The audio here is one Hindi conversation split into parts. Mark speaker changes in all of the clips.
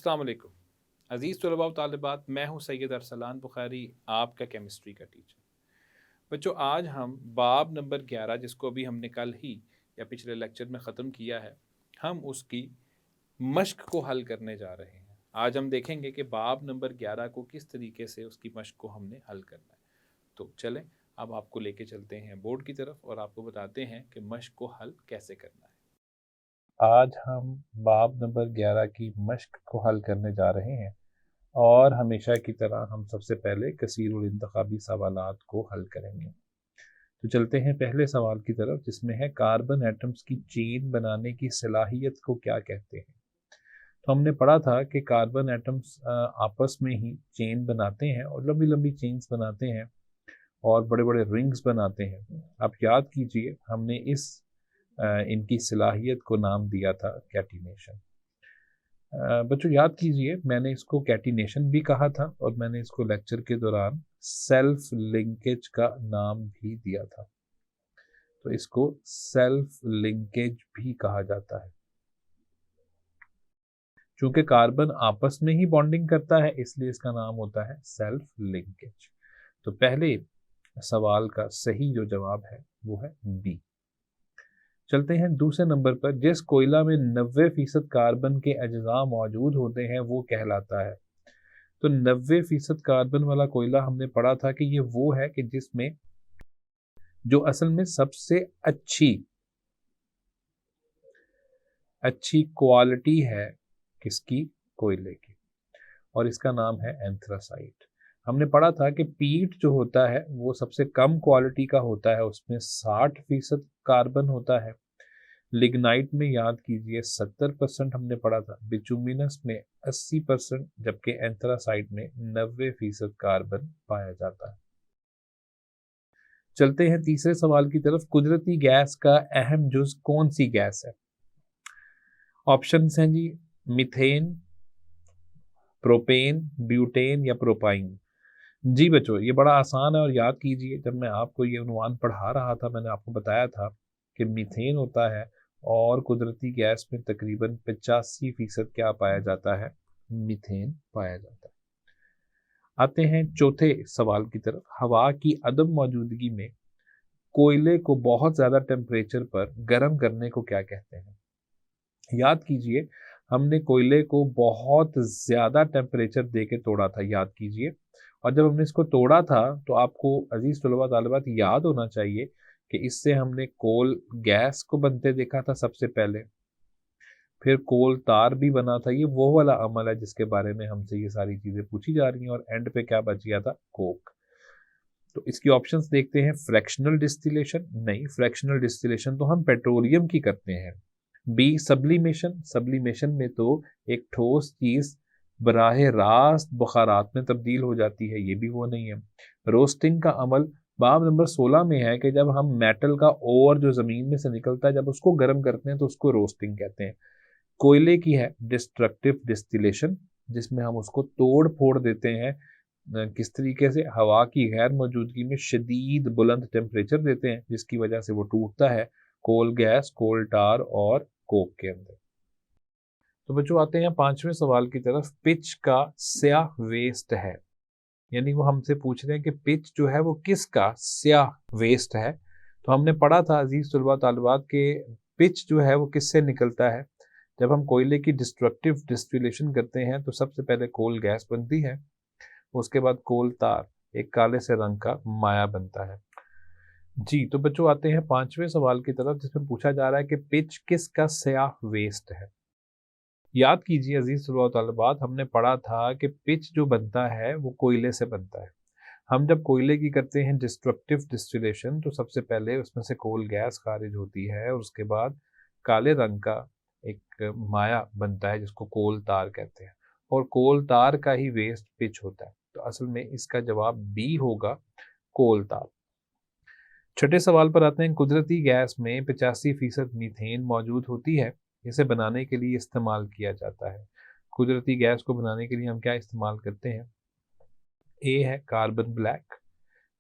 Speaker 1: अस्सलाम वालेकुम अज़ीज़ तलबा व तालिबात, मैं हूँ सैयद अरसलान बुखारी, आपका केमिस्ट्री का टीचर। बच्चों, आज हम बाब नंबर 11, जिसको अभी हमने कल ही या पिछले लेक्चर में ख़त्म किया है, हम उसकी मश्क को हल करने जा रहे हैं। आज हम देखेंगे कि बाब नंबर 11 को किस तरीके से उसकी मश्क को हमने हल करना है। तो चलें, अब आपको लेके चलते हैं बोर्ड की तरफ और आपको बताते हैं कि मश्क को हल कैसे करना है। आज हम बाब नंबर 11 की मश्क को हल करने जा रहे हैं और हमेशा की तरह हम सबसे पहले कसीरुल इंतखाबी सवालात को हल करेंगे। तो चलते हैं पहले सवाल की तरफ, जिसमें है कार्बन एटम्स की चेन बनाने की सलाहियत को क्या कहते हैं। तो हमने पढ़ा था कि कार्बन एटम्स आपस में ही चेन बनाते हैं और लंबी लंबी चेन्स बनाते हैं और बड़े बड़े रिंग्स बनाते हैं। आप याद कीजिए, हमने इनकी सलाहियत को नाम दिया था कैटिनेशन। बच्चों याद कीजिए, मैंने इसको कैटिनेशन भी कहा था और मैंने इसको लेक्चर के दौरान सेल्फ लिंकेज का नाम भी दिया था। तो इसको सेल्फ लिंकेज भी कहा जाता है। चूंकि कार्बन आपस में ही बॉन्डिंग करता है, इसलिए इसका नाम होता है सेल्फ लिंकेज। तो पहले सवाल का सही जो जवाब है वो है बी। चलते हैं दूसरे नंबर पर। जिस कोयला में 90% कार्बन के अज्जा मौजूद होते हैं वो कहलाता है। तो 90% कार्बन वाला कोयला हमने पढ़ा था कि ये वो है कि जिसमें जो असल में सबसे अच्छी क्वालिटी है किसकी, कोयले की, और इसका नाम है एंथ्रासाइट। हमने पढ़ा था कि पीट जो होता है वो सबसे कम क्वालिटी का होता है, उसमें 60% कार्बन होता है। लिग्नाइट में याद कीजिए 70% हमने पढ़ा था, बिचुमिनस में 80%, जबकि एंथ्रासाइट में 90% कार्बन पाया जाता है। चलते हैं तीसरे सवाल की तरफ। कुदरती गैस का अहम जुज कौन सी गैस है। ऑप्शंस हैं जी, मीथेन, प्रोपेन, ब्यूटेन या प्रोपाइन। जी बच्चों, ये बड़ा आसान है और याद कीजिए, जब मैं आपको ये उन्वान पढ़ा रहा था मैंने आपको बताया था कि मीथेन होता है और कुदरती गैस में तकरीबन 85% क्या पाया जाता है, मीथेन पाया जाता है। आते हैं चौथे सवाल की तरफ। हवा की अदम मौजूदगी में कोयले को बहुत ज़्यादा टेम्परेचर पर गर्म करने को क्या कहते हैं। याद कीजिए, हमने कोयले को बहुत ज़्यादा टेम्परेचर दे के तोड़ा था, याद कीजिए। और जब हमने इसको तोड़ा था तो आपको अजीज़ तलबा तालिबात याद होना चाहिए कि इससे हमने कोल गैस को बनते देखा था सबसे पहले, फिर कोल तार भी बना था। ये वो वाला अमल है जिसके बारे में हमसे ये सारी चीज़ें पूछी जा रही हैं, और एंड पे क्या बच गया था, कोक। तो इसकी ऑप्शंस देखते हैं। फ्रैक्शनल डिस्टिलेशन, नहीं, फ्रैक्शनल डिस्टिलेशन तो हम पेट्रोलियम की करते हैं। बी सब्लिमेशन, सब्लिमेशन में तो एक ठोस चीज बराह रास्त बुखारात में तब्दील हो जाती है, ये भी वो नहीं है। रोस्टिंग का अमल बाब नंबर 16 में है कि जब हम मेटल का ओर जो जमीन में से निकलता है जब उसको गर्म करते हैं तो उसको रोस्टिंग कहते हैं। कोयले की है डिस्ट्रक्टिव डिस्टिलेशन, जिसमें हम उसको तोड़ फोड़ देते हैं। किस तरीके से, हवा की गैर मौजूदगी में शदीद बुलंद टेम्परेचर देते हैं जिसकी वजह से वो टूटता है, कोल गैस, कोल टार और कोक के अंदर। तो बच्चों आते हैं पांचवें सवाल की तरफ। पिच का स्याह वेस्ट है, यानी वो हमसे पूछ रहे हैं कि पिच जो है वो किसका स्याह वेस्ट है। तो हमने पढ़ा था अजीज तलबा तालिबात के पिच जो है वो किससे निकलता है। जब हम कोयले की डिस्ट्रक्टिव डिस्टिलेशन करते हैं तो सबसे पहले कोल गैस बनती है, उसके बाद कोल तार, एक काले से रंग का माया बनता है। जी, तो बच्चों आते हैं पांचवें सवाल की तरफ, जिसमें पूछा जा रहा है कि पिच किसका स्याह वेस्ट है। याद कीजिए अजीज तलबात, हमने पढ़ा था कि पिच जो बनता है वो कोयले से बनता है। हम जब कोयले की करते हैं डिस्ट्रक्टिव डिस्टिलेशन तो सबसे पहले उसमें से कोल गैस खारिज होती है और उसके बाद काले रंग का एक माया बनता है जिसको कोल तार कहते हैं, और कोल तार का ही वेस्ट पिच होता है। तो असल में इसका जवाब बी होगा, कोल तार। छठे सवाल पर आते हैं। कुदरती गैस में 85% मीथेन मौजूद होती है, इसे बनाने के लिए इस्तेमाल किया जाता है। कुदरती गैस को बनाने के लिए हम क्या इस्तेमाल करते हैं। ए है कार्बन ब्लैक,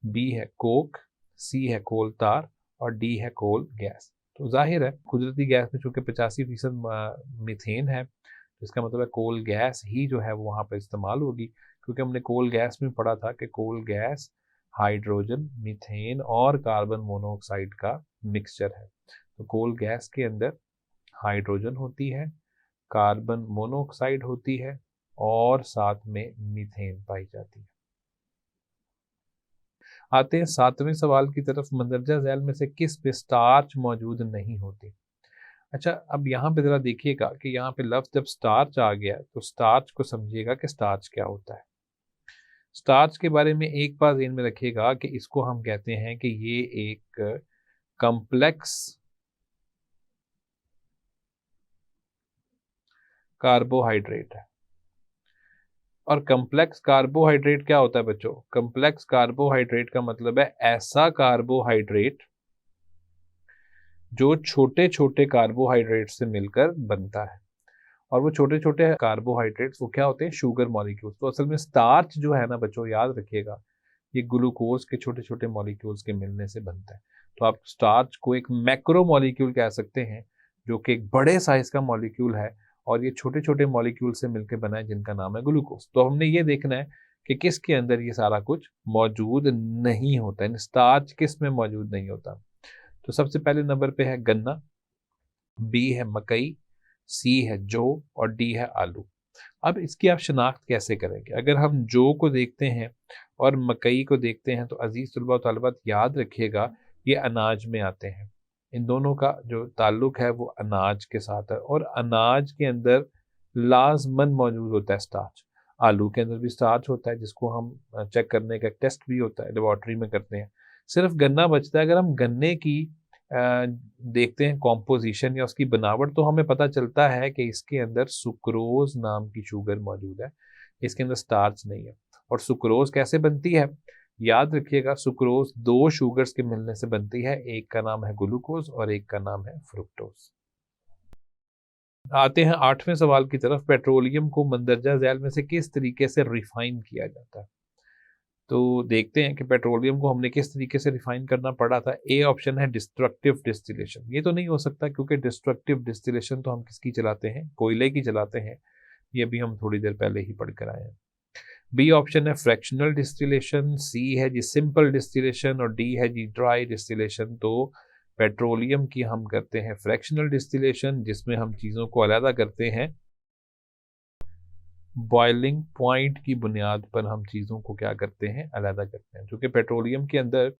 Speaker 1: बी है कोक, सी है कोल तार और डी है कोल गैस। तो जाहिर है कुदरती गैस में चूंकि 85% मीथेन है तो इसका मतलब है कोल गैस ही जो है वो वहाँ पर इस्तेमाल होगी, क्योंकि हमने कोल गैस में पढ़ा था कि कोल गैस हाइड्रोजन, मीथेन और कार्बन मोनोऑक्साइड का मिक्सचर है। तो कोल गैस के अंदर हाइड्रोजन होती है, कार्बन मोनोऑक्साइड होती है और साथ में मीथेन पाई जाती है। आते हैं 7वें सवाल की तरफ। मंदरजा झैल में से किस में स्टार्च मौजूद नहीं होती? अच्छा, अब यहाँ पे जरा देखिएगा कि यहाँ पे लफ्ज जब स्टार्च आ गया तो स्टार्च को समझिएगा कि स्टार्च क्या होता है। स्टार्च के बारे में एक बात ध्यान में रखिएगा कि इसको हम कहते हैं कि ये एक कॉम्प्लेक्स कार्बोहाइड्रेट है। और कॉम्प्लेक्स कार्बोहाइड्रेट क्या होता है बच्चों? कॉम्प्लेक्स कार्बोहाइड्रेट का मतलब है ऐसा कार्बोहाइड्रेट जो छोटे छोटे कार्बोहाइड्रेट से मिलकर बनता है। और वो छोटे छोटे कार्बोहाइड्रेट्स वो क्या होते हैं? Sugar molecules. तो असल में स्टार्च जो है ना बच्चों, याद रखिएगा, ये ग्लूकोज के छोटे छोटे मॉलिक्यूल्स के मिलने से बनता है। तो आप स्टार्च को एक मैक्रो मॉलिक्यूल कह सकते हैं, जो कि एक बड़े साइज का मॉलिक्यूल है और ये छोटे छोटे मॉलिक्यूल से मिलकर बना है, जिनका नाम है ग्लूकोज। तो हमने ये देखना है कि किसके अंदर ये सारा कुछ मौजूद नहीं होता है, स्टार्च किस में मौजूद नहीं होता। तो सबसे पहले नंबर पे है गन्ना, बी है मकई, सी है जौ और डी है आलू। अब इसकी आप शनाख्त कैसे करेंगे? अगर हम जौ को देखते हैं और मकई को देखते हैं तो अजीज तलबा व तालिबात याद रखिएगा ये अनाज में आते हैं। इन दोनों का जो ताल्लुक है वो अनाज के साथ है और अनाज के अंदर लाजमन मौजूद होता है स्टार्च। आलू के अंदर भी स्टार्च होता है, जिसको हम चेक करने का टेस्ट भी होता है, लेबॉर्ट्री में करते हैं। सिर्फ गन्ना बचता है। अगर हम गन्ने की देखते हैं कॉम्पोजिशन या उसकी बनावट, तो हमें पता चलता है कि इसके अंदर सुक्रोज नाम की शुगर मौजूद है, इसके अंदर स्टार्च नहीं है। और सुक्रोज कैसे बनती है? याद रखिएगा, सुक्रोज दो शुगर्स के मिलने से बनती है, एक का नाम है ग्लूकोज और एक का नाम है फ्रुक्टोज। आते हैं 8वें सवाल की तरफ। पेट्रोलियम को मंदरजा झैल में से किस तरीके से रिफाइन किया जाता है? तो देखते हैं कि पेट्रोलियम को हमने किस तरीके से रिफाइन करना पड़ा था। ए ऑप्शन है डिस्ट्रक्टिव डिस्टिलेशन। ये तो नहीं हो सकता, क्योंकि डिस्ट्रक्टिव डिस्टिलेशन तो हम किसकी चलाते हैं? कोयले की चलाते हैं। ये भी हम थोड़ी देर पहले ही पढ़ कर आए हैं। बी ऑप्शन है फ्रैक्शनल डिस्टिलेशन, सी है जी सिंपल डिस्टिलेशन और डी है जी ड्राई डिस्टिलेशन। तो पेट्रोलियम की हम करते हैं फ्रैक्शनल डिस्टिलेशन, जिसमें हम चीज़ों को अलहदा करते हैं। बॉइलिंग पॉइंट की बुनियाद पर हम चीज़ों को क्या करते हैं? अलहदा करते हैं। क्योंकि पेट्रोलियम के अंदर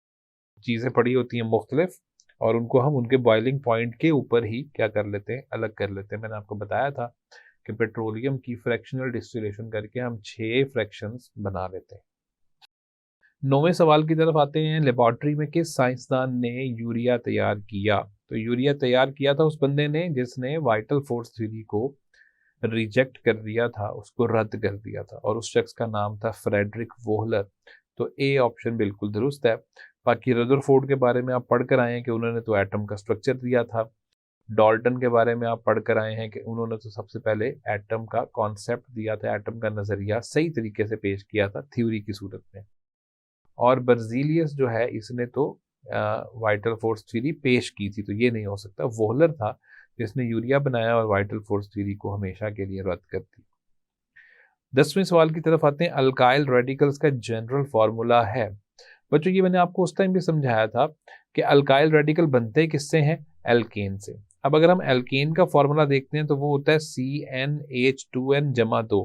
Speaker 1: चीज़ें पड़ी होती हैं मुख्तलिफ, और उनको हम उनके बॉइलिंग पॉइंट के ऊपर ही क्या कर लेते हैं? अलग कर लेते हैं। मैंने आपको बताया था कि पेट्रोलियम की फ्रैक्शनल डिस्टिलेशन करके हम 6 फ्रैक्शंस बना लेते हैं। 9वें सवाल की तरफ आते हैं। लेबॉर्ट्री में किस साइंसदान ने यूरिया तैयार किया? तो यूरिया तैयार किया था उस बंदे ने जिसने वाइटल फोर्स थ्योरी को रिजेक्ट कर दिया था, उसको रद्द कर दिया था, और उस शख्स का नाम था फ्रेडरिक वोहलर। तो ए ऑप्शन बिल्कुल दुरुस्त है। बाकी रदरफोर्ड के बारे में आप पढ़ कर आए हैं कि उन्होंने तो एटम का स्ट्रक्चर दिया था। डाल्टन के बारे में आप पढ़ कर आए हैं कि उन्होंने तो सबसे पहले एटम का कॉन्सेप्ट दिया था, एटम का नज़रिया सही तरीके से पेश किया था थ्योरी की सूरत में। और बर्जीलियस जो है इसने तो वाइटल फोर्स थ्योरी पेश की थी। तो ये नहीं हो सकता। वोहलर था जिसने यूरिया बनाया और वाइटल फोर्स थ्योरी को हमेशा के लिए रद्द कर दी। 10वें सवाल की तरफ आते हैं। अल्काइल रेडिकल्स का जनरल फार्मूला है। बच्चों ये मैंने आपको उस टाइम भी समझाया था कि अल्काइल रेडिकल बनते किससे हैं? एल्केन से। अब अगर हम एल्केन का फॉर्मूला देखते हैं तो वो होता है CnH2n जमा 2।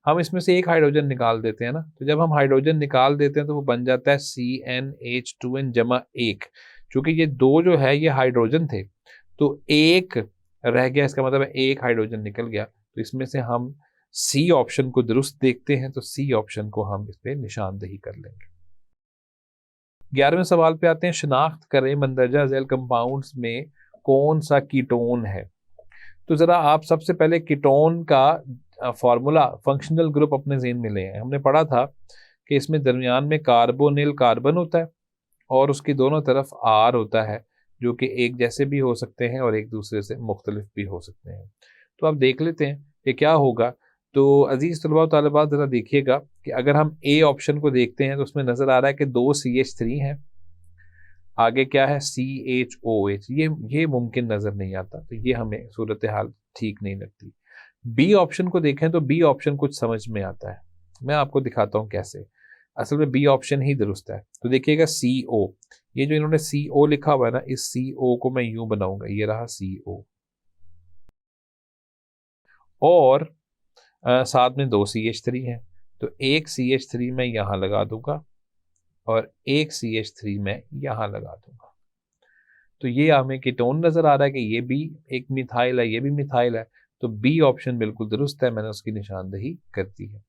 Speaker 1: हम इसमें से एक हाइड्रोजन निकाल देते हैं ना, तो जब हम हाइड्रोजन निकाल देते हैं तो वो बन जाता है CnH2n जमा 1। चूंकि ये दो जो है ये हाइड्रोजन थे, तो एक रह गया, इसका मतलब है एक हाइड्रोजन निकल गया। तो इसमें से हम सी ऑप्शन को दुरुस्त देखते हैं, तो सी ऑप्शन को हम इस पर निशानदेही कर लेंगे। 11वें सवाल पे आते हैं। शनाख्त करें मंदरजा झैल कंपाउंड्स में कौन सा कीटोन है? तो जरा आप सबसे पहले कीटोन का फॉर्मूला, फंक्शनल ग्रुप अपने ज़हन में ले आए। हमने पढ़ा था कि इसमें दरमियान में कार्बोनिल कार्बन होता है और उसकी दोनों तरफ आर होता है, जो कि एक जैसे भी हो सकते हैं और एक दूसरे से मुख्तलिफ भी हो सकते हैं। तो आप देख लेते हैं कि क्या होगा। तो अजीज़ तलबा व तालिबात ज़रा देखिएगा कि अगर हम ए ऑप्शन को देखते हैं तो उसमें नज़र आ रहा है कि 2 CH3 है, आगे क्या है CHOH। ये मुमकिन नज़र नहीं आता, तो ये हमें सूरत हाल ठीक नहीं लगती। बी ऑप्शन को देखें तो बी ऑप्शन कुछ समझ में आता है, मैं आपको दिखाता हूं कैसे। असल में बी ऑप्शन ही दुरुस्त है। तो देखिएगा CO, ये जो इन्होंने CO लिखा हुआ है ना, इस CO को मैं यूं बनाऊंगा, ये रहा CO, और साथ में 2 CH3 हैं, तो एक CH3 मैं यहां लगा दूंगा और एक CH3 मैं यहां लगा दूंगा। तो ये हमें कीटोन नजर आ रहा है कि ये भी एक मिथाइल है, ये भी मिथाइल है, तो बी ऑप्शन बिल्कुल दुरुस्त है, मैंने उसकी निशानदेही कर दी है।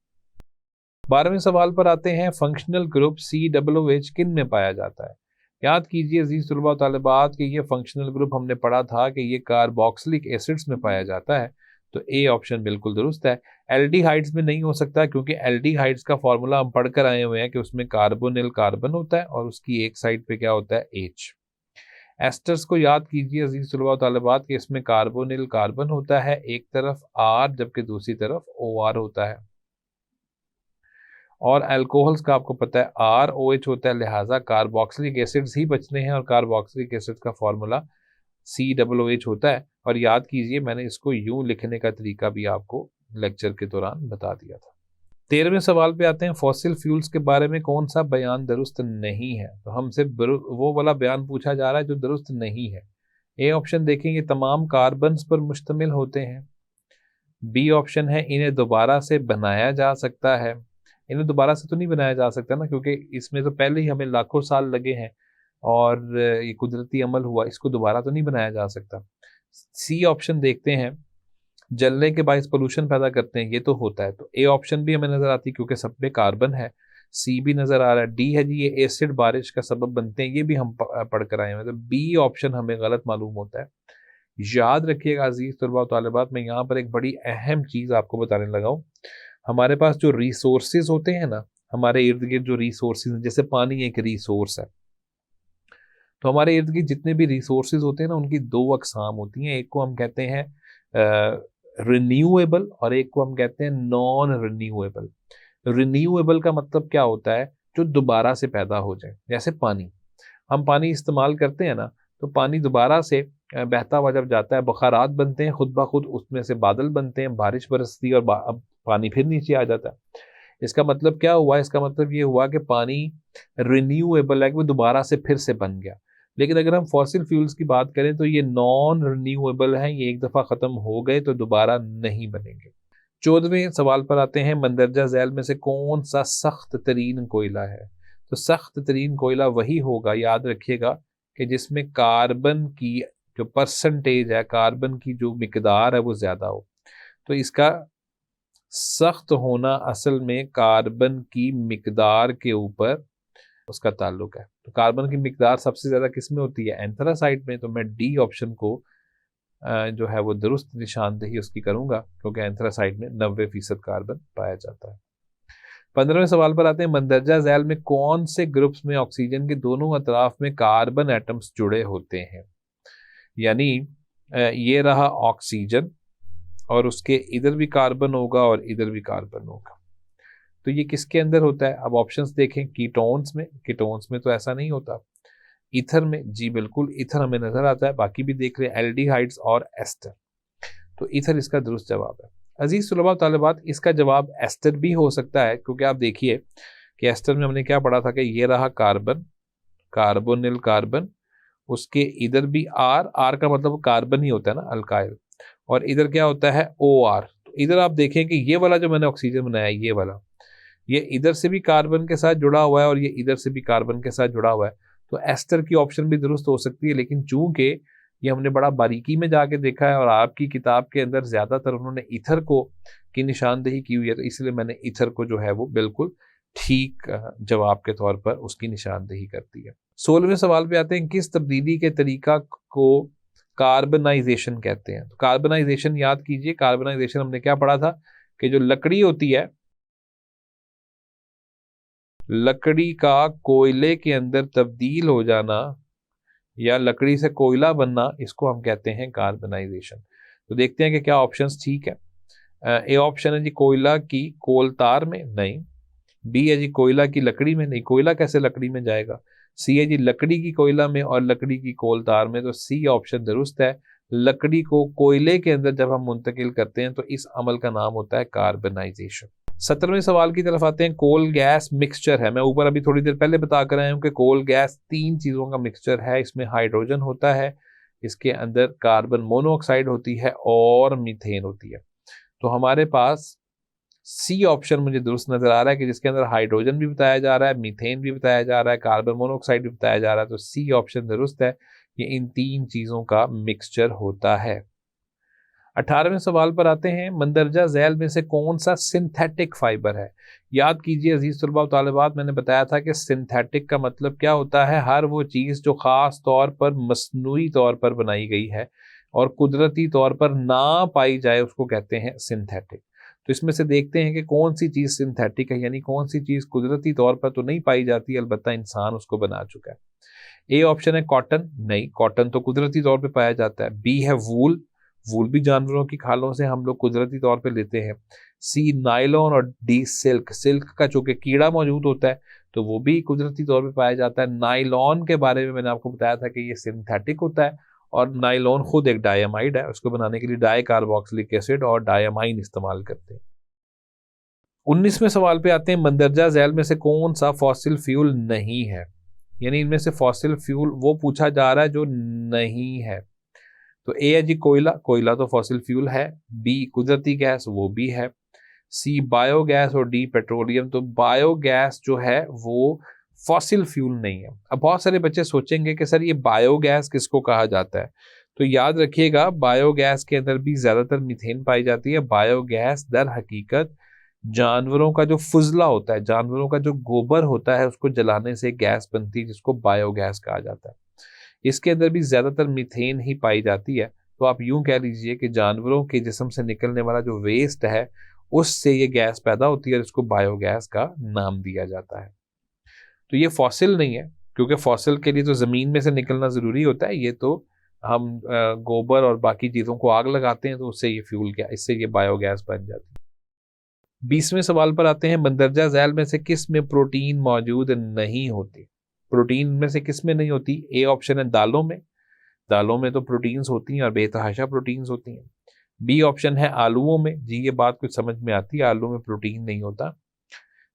Speaker 1: 12वें सवाल पर आते हैं, फंक्शनल ग्रुप COOH किन में पाया जाता है? याद कीजिए अजीज तलबा तालिबात कि ये फंक्शनल ग्रुप हमने पढ़ा था कि ये कार्बोक्सिलिक एसिड्स में पाया जाता है, तो ए ऑप्शन बिल्कुल दुरुस्त है। एल्डिहाइड्स में नहीं हो सकता, क्योंकि एल्डिहाइड्स का फॉर्मूला हम पढ़कर आए हुए हैं कि उसमें कार्बोनिल कार्बन होता है और उसकी एक साइड पे क्या होता है, H। एस्टर्स को याद कीजिए अजीज तलबा तालिबात कि इसमें कार्बोनिल कार्बन होता है एक तरफ R, जबकि दूसरी तरफ OR होता है। और अल्कोहल्स का आपको पता है ROH होता है, लिहाजा कार्बोक्सिलिक एसिड्स ही बचने हैं और कार्बोक्सिलिक एसिड का फॉर्मूला COOH होता है। और याद कीजिए मैंने इसको यूं लिखने का तरीका भी आपको लेक्चर के दौरान बता दिया था। 13वें सवाल पे आते हैं, फॉसिल फ्यूल्स के बारे में कौन सा बयान दुरुस्त नहीं है? तो हमसे वो वाला बयान पूछा जा रहा है जो दुरुस्त नहीं है। ए ऑप्शन देखेंगे, तमाम कार्बन्स पर मुश्तमिल होते हैं। बी ऑप्शन है, इन्हें दोबारा से बनाया जा सकता है। इन्हें दोबारा से तो नहीं बनाया जा सकता ना, क्योंकि इसमें तो पहले ही हमें लाखों साल लगे हैं और ये कुदरती अमल हुआ, इसको दोबारा तो नहीं बनाया जा सकता। सी ऑप्शन देखते हैं, जलने के बायस पोल्यूशन पैदा करते हैं, ये तो होता है। तो ए ऑप्शन भी हमें नजर आती है क्योंकि सब में कार्बन है। सी भी नजर आ रहा है। डी है जी, ये एसिड बारिश का सबब बनते हैं, ये भी हम पढ़ कर आए हैं। तो बी ऑप्शन हमें गलत मालूम होता है। याद रखिएगा अजीज तलबा तालिबात, मैं यहाँ पर एक बड़ी अहम चीज आपको बताने लगा हूँ। हमारे पास जो रिसोर्सेज होते हैं ना, हमारे इर्द गिर्द जो रिसोर्सेज, जैसे पानी एक रिसोर्स है, तो हमारे इर्द गिर्द जितने भी रिसोर्सेज होते हैं ना, उनकी 2 अकसाम होती हैं। एक को हम कहते हैं रिन्यूएबल और एक को हम कहते हैं नॉन रिन्यूएबल। रिन्यूएबल का मतलब क्या होता है? जो दोबारा से पैदा हो जाए। जैसे पानी, हम पानी इस्तेमाल करते हैं ना, तो पानी दोबारा से बहता हुआ जब जाता है, बखारात बनते हैं, खुद ब खुद उसमें से बादल बनते हैं, बारिश बरसती है और अब पानी फिर नीचे आ जाता है। इसका मतलब क्या हुआ? इसका मतलब ये हुआ कि पानी रिन्यूएबल है, कि वो दोबारा से फिर से बन गया। लेकिन अगर हम फॉसिल फ्यूल्स की बात करें तो ये नॉन रिन्यूएबल हैं, ये एक दफ़ा ख़त्म हो गए तो दोबारा नहीं बनेंगे। 14वें सवाल पर आते हैं, मंदरजा झैल में से कौन सा सख्त तरीन कोयला है? तो सख्त तरीन कोयला वही होगा, याद रखिएगा, कि जिसमें कार्बन की जो परसेंटेज है, कार्बन की जो मिकदार है वो ज़्यादा हो। तो इसका सख्त होना असल में कार्बन की मिकदार के ऊपर उसका ताल्लुक है। तो कार्बन की मिकदार सबसे ज़्यादा किस में होती है? एंथ्रासाइड में। तो मैं डी ऑप्शन को जो है वो दुरुस्त निशानदेही उसकी करूंगा, क्योंकि एंथ्रासाइड में 90% कार्बन पाया जाता है। 15वें सवाल पर आते हैं, मंदरजा झैल में कौन से ग्रुप्स में ऑक्सीजन के दोनों अतराफ में कार्बन एटम्स जुड़े होते हैं? यानी ये रहा ऑक्सीजन और उसके इधर भी कार्बन होगा और इधर भी कार्बन होगा। तो ये किसके अंदर होता है? अब ऑप्शंस देखें, कीटोन्स में। कीटोन्स में तो ऐसा नहीं होता। ईथर में, जी बिल्कुल ईथर हमें नजर आता है। बाकी भी देख रहे हैं, एल्डिहाइड्स और एस्टर। तो ईथर इसका दुरुस्त जवाब है। अजीज तलबा तालिबात, इसका जवाब एस्टर भी हो सकता है, क्योंकि आप देखिए कि एस्टर में हमने क्या पढ़ा था कि ये रहा कार्बन, कार्बोनिल कार्बन, उसके इधर भी आर का मतलब कार्बन ही होता है ना, अल्काइल, और इधर क्या होता है, OR। तो इधर आप देखें कि ये वाला जो मैंने ऑक्सीजन बनाया, ये वाला, ये इधर से भी कार्बन के साथ जुड़ा हुआ है और ये इधर से भी कार्बन के साथ जुड़ा हुआ है। तो एस्टर की ऑप्शन भी दुरुस्त हो सकती है, लेकिन चूंकि ये हमने बड़ा बारीकी में जाके देखा है और आपकी किताब के अंदर ज्यादातर उन्होंने ईथर को की निशानदेही की हुई है, तो इसलिए मैंने ईथर को जो है वो बिल्कुल ठीक जवाब के तौर पर उसकी निशानदेही कर दी है। 16वें सवाल पे आते हैं, किस तब्दीली के तरीका को कार्बनाइजेशन कहते हैं? तो कार्बनाइजेशन याद कीजिए, कार्बनाइजेशन हमने क्या पढ़ा था कि जो लकड़ी होती है, लकड़ी का कोयले के अंदर तब्दील हो जाना या लकड़ी से कोयला बनना, इसको हम कहते हैं कार्बनाइजेशन। तो देखते हैं कि क्या ऑप्शंस ठीक है। ए ऑप्शन है जी, कोयला की कोलतार में, नहीं। बी है जी, कोयला की लकड़ी में, नहीं, कोयला कैसे लकड़ी में जाएगा। सी है जी, लकड़ी की कोयला में और लकड़ी की कोलतार में। तो सी ऑप्शन दुरुस्त है। लकड़ी को कोयले के अंदर जब हम मुंतकिल करते हैं तो इस अमल का नाम होता है कार्बनाइजेशन। 17वें सवाल की तरफ आते हैं। कोल गैस मिक्सचर है, मैं ऊपर अभी थोड़ी देर पहले बता कर आया हूं कि कोल गैस 3 चीजों का मिक्सचर है। इसमें हाइड्रोजन होता है, इसके अंदर कार्बन मोनोऑक्साइड होती है और मीथेन होती है। तो हमारे पास सी ऑप्शन मुझे दुरुस्त नजर आ रहा है कि जिसके अंदर हाइड्रोजन भी बताया जा रहा है, मीथेन भी बताया जा रहा है, कार्बन मोनोऑक्साइड भी बताया जा रहा है। तो सी ऑप्शन दुरुस्त है, ये इन 3 चीजों का मिक्सचर होता है। 18वें सवाल पर आते हैं। मंदरजा झैल में से कौन सा सिंथेटिक फाइबर है? याद कीजिए अजीज तलबा व तालिबात, मैंने बताया था कि सिंथेटिक का मतलब क्या होता है? हर वो चीज़ जो ख़ास तौर पर मसनूई तौर पर बनाई गई है और कुदरती तौर पर ना पाई जाए उसको कहते हैं सिंथेटिक। तो इसमें से देखते हैं कि कौन सी चीज़ सिंथेटिक है, यानी कौन सी चीज़ कुदरती तौर पर तो नहीं पाई जाती, अलबत्ता इंसान उसको बना चुका है। ए ऑप्शन है कॉटन, नहीं, कॉटन तो कुदरती तौर पे पाया जाता है। बी है वूल, वूल भी जानवरों की खालों से हम लोग कुदरती तौर पे लेते हैं। सी नायलॉन और डी सिल्क, सिल्क का चूंकि कीड़ा मौजूद होता है तो वो भी कुदरती तौर पे पाया जाता है। नायलॉन के बारे में मैंने आपको बताया था कि ये सिंथेटिक होता है और नायलॉन खुद एक डायमाइड है, उसको बनाने के लिए डाई कार्बोक्सिलिक एसिड और डायमाइन इस्तेमाल करते हैं। 19वें सवाल पे आते हैं। मंदरजा झैल में से कौन सा फॉसिल फ्यूल नहीं है? यानी इनमें से फॉसिल फ्यूल वो पूछा जा रहा है जो नहीं है। तो ए है जी कोयला, कोयला तो फॉसिल फ्यूल है। बी कुदरती गैस, वो भी है। सी बायोगैस और डी पेट्रोलियम। तो बायोगैस जो है वो फॉसिल फ्यूल नहीं है। अब बहुत सारे बच्चे सोचेंगे कि सर ये बायोगैस किसको कहा जाता है? तो याद रखिएगा बायोगैस के अंदर भी ज्यादातर मीथेन पाई जाती है। बायोगैस दर हकीकत जानवरों का जो फुजला होता है, जानवरों का जो गोबर होता है, उसको जलाने से गैस बनती है जिसको बायोगैस कहा जाता है। इसके अंदर भी ज्यादातर मीथेन ही पाई जाती है। तो आप यूं कह लीजिए कि जानवरों के जिस्म से निकलने वाला जो वेस्ट है उससे ये गैस पैदा होती है और इसको बायोगैस का नाम दिया जाता है। तो ये फॉसिल नहीं है, क्योंकि फॉसिल के लिए तो जमीन में से निकलना जरूरी होता है। ये तो हम गोबर और बाकी चीजों को आग लगाते हैं तो उससे ये फ्यूल गया, इससे ये बायोगैस बन जाती है। 20वें सवाल पर आते हैं। मंदरजा झैल में से किस में प्रोटीन मौजूद नहीं होती? प्रोटीन में से किस में नहीं होती? ए ऑप्शन है दालों में, दालों में तो प्रोटीन्स होती हैं और बेतहाशा प्रोटीन्स होती हैं। बी ऑप्शन है आलूओं में, जी ये बात कुछ समझ में आती है, आलू में प्रोटीन नहीं होता।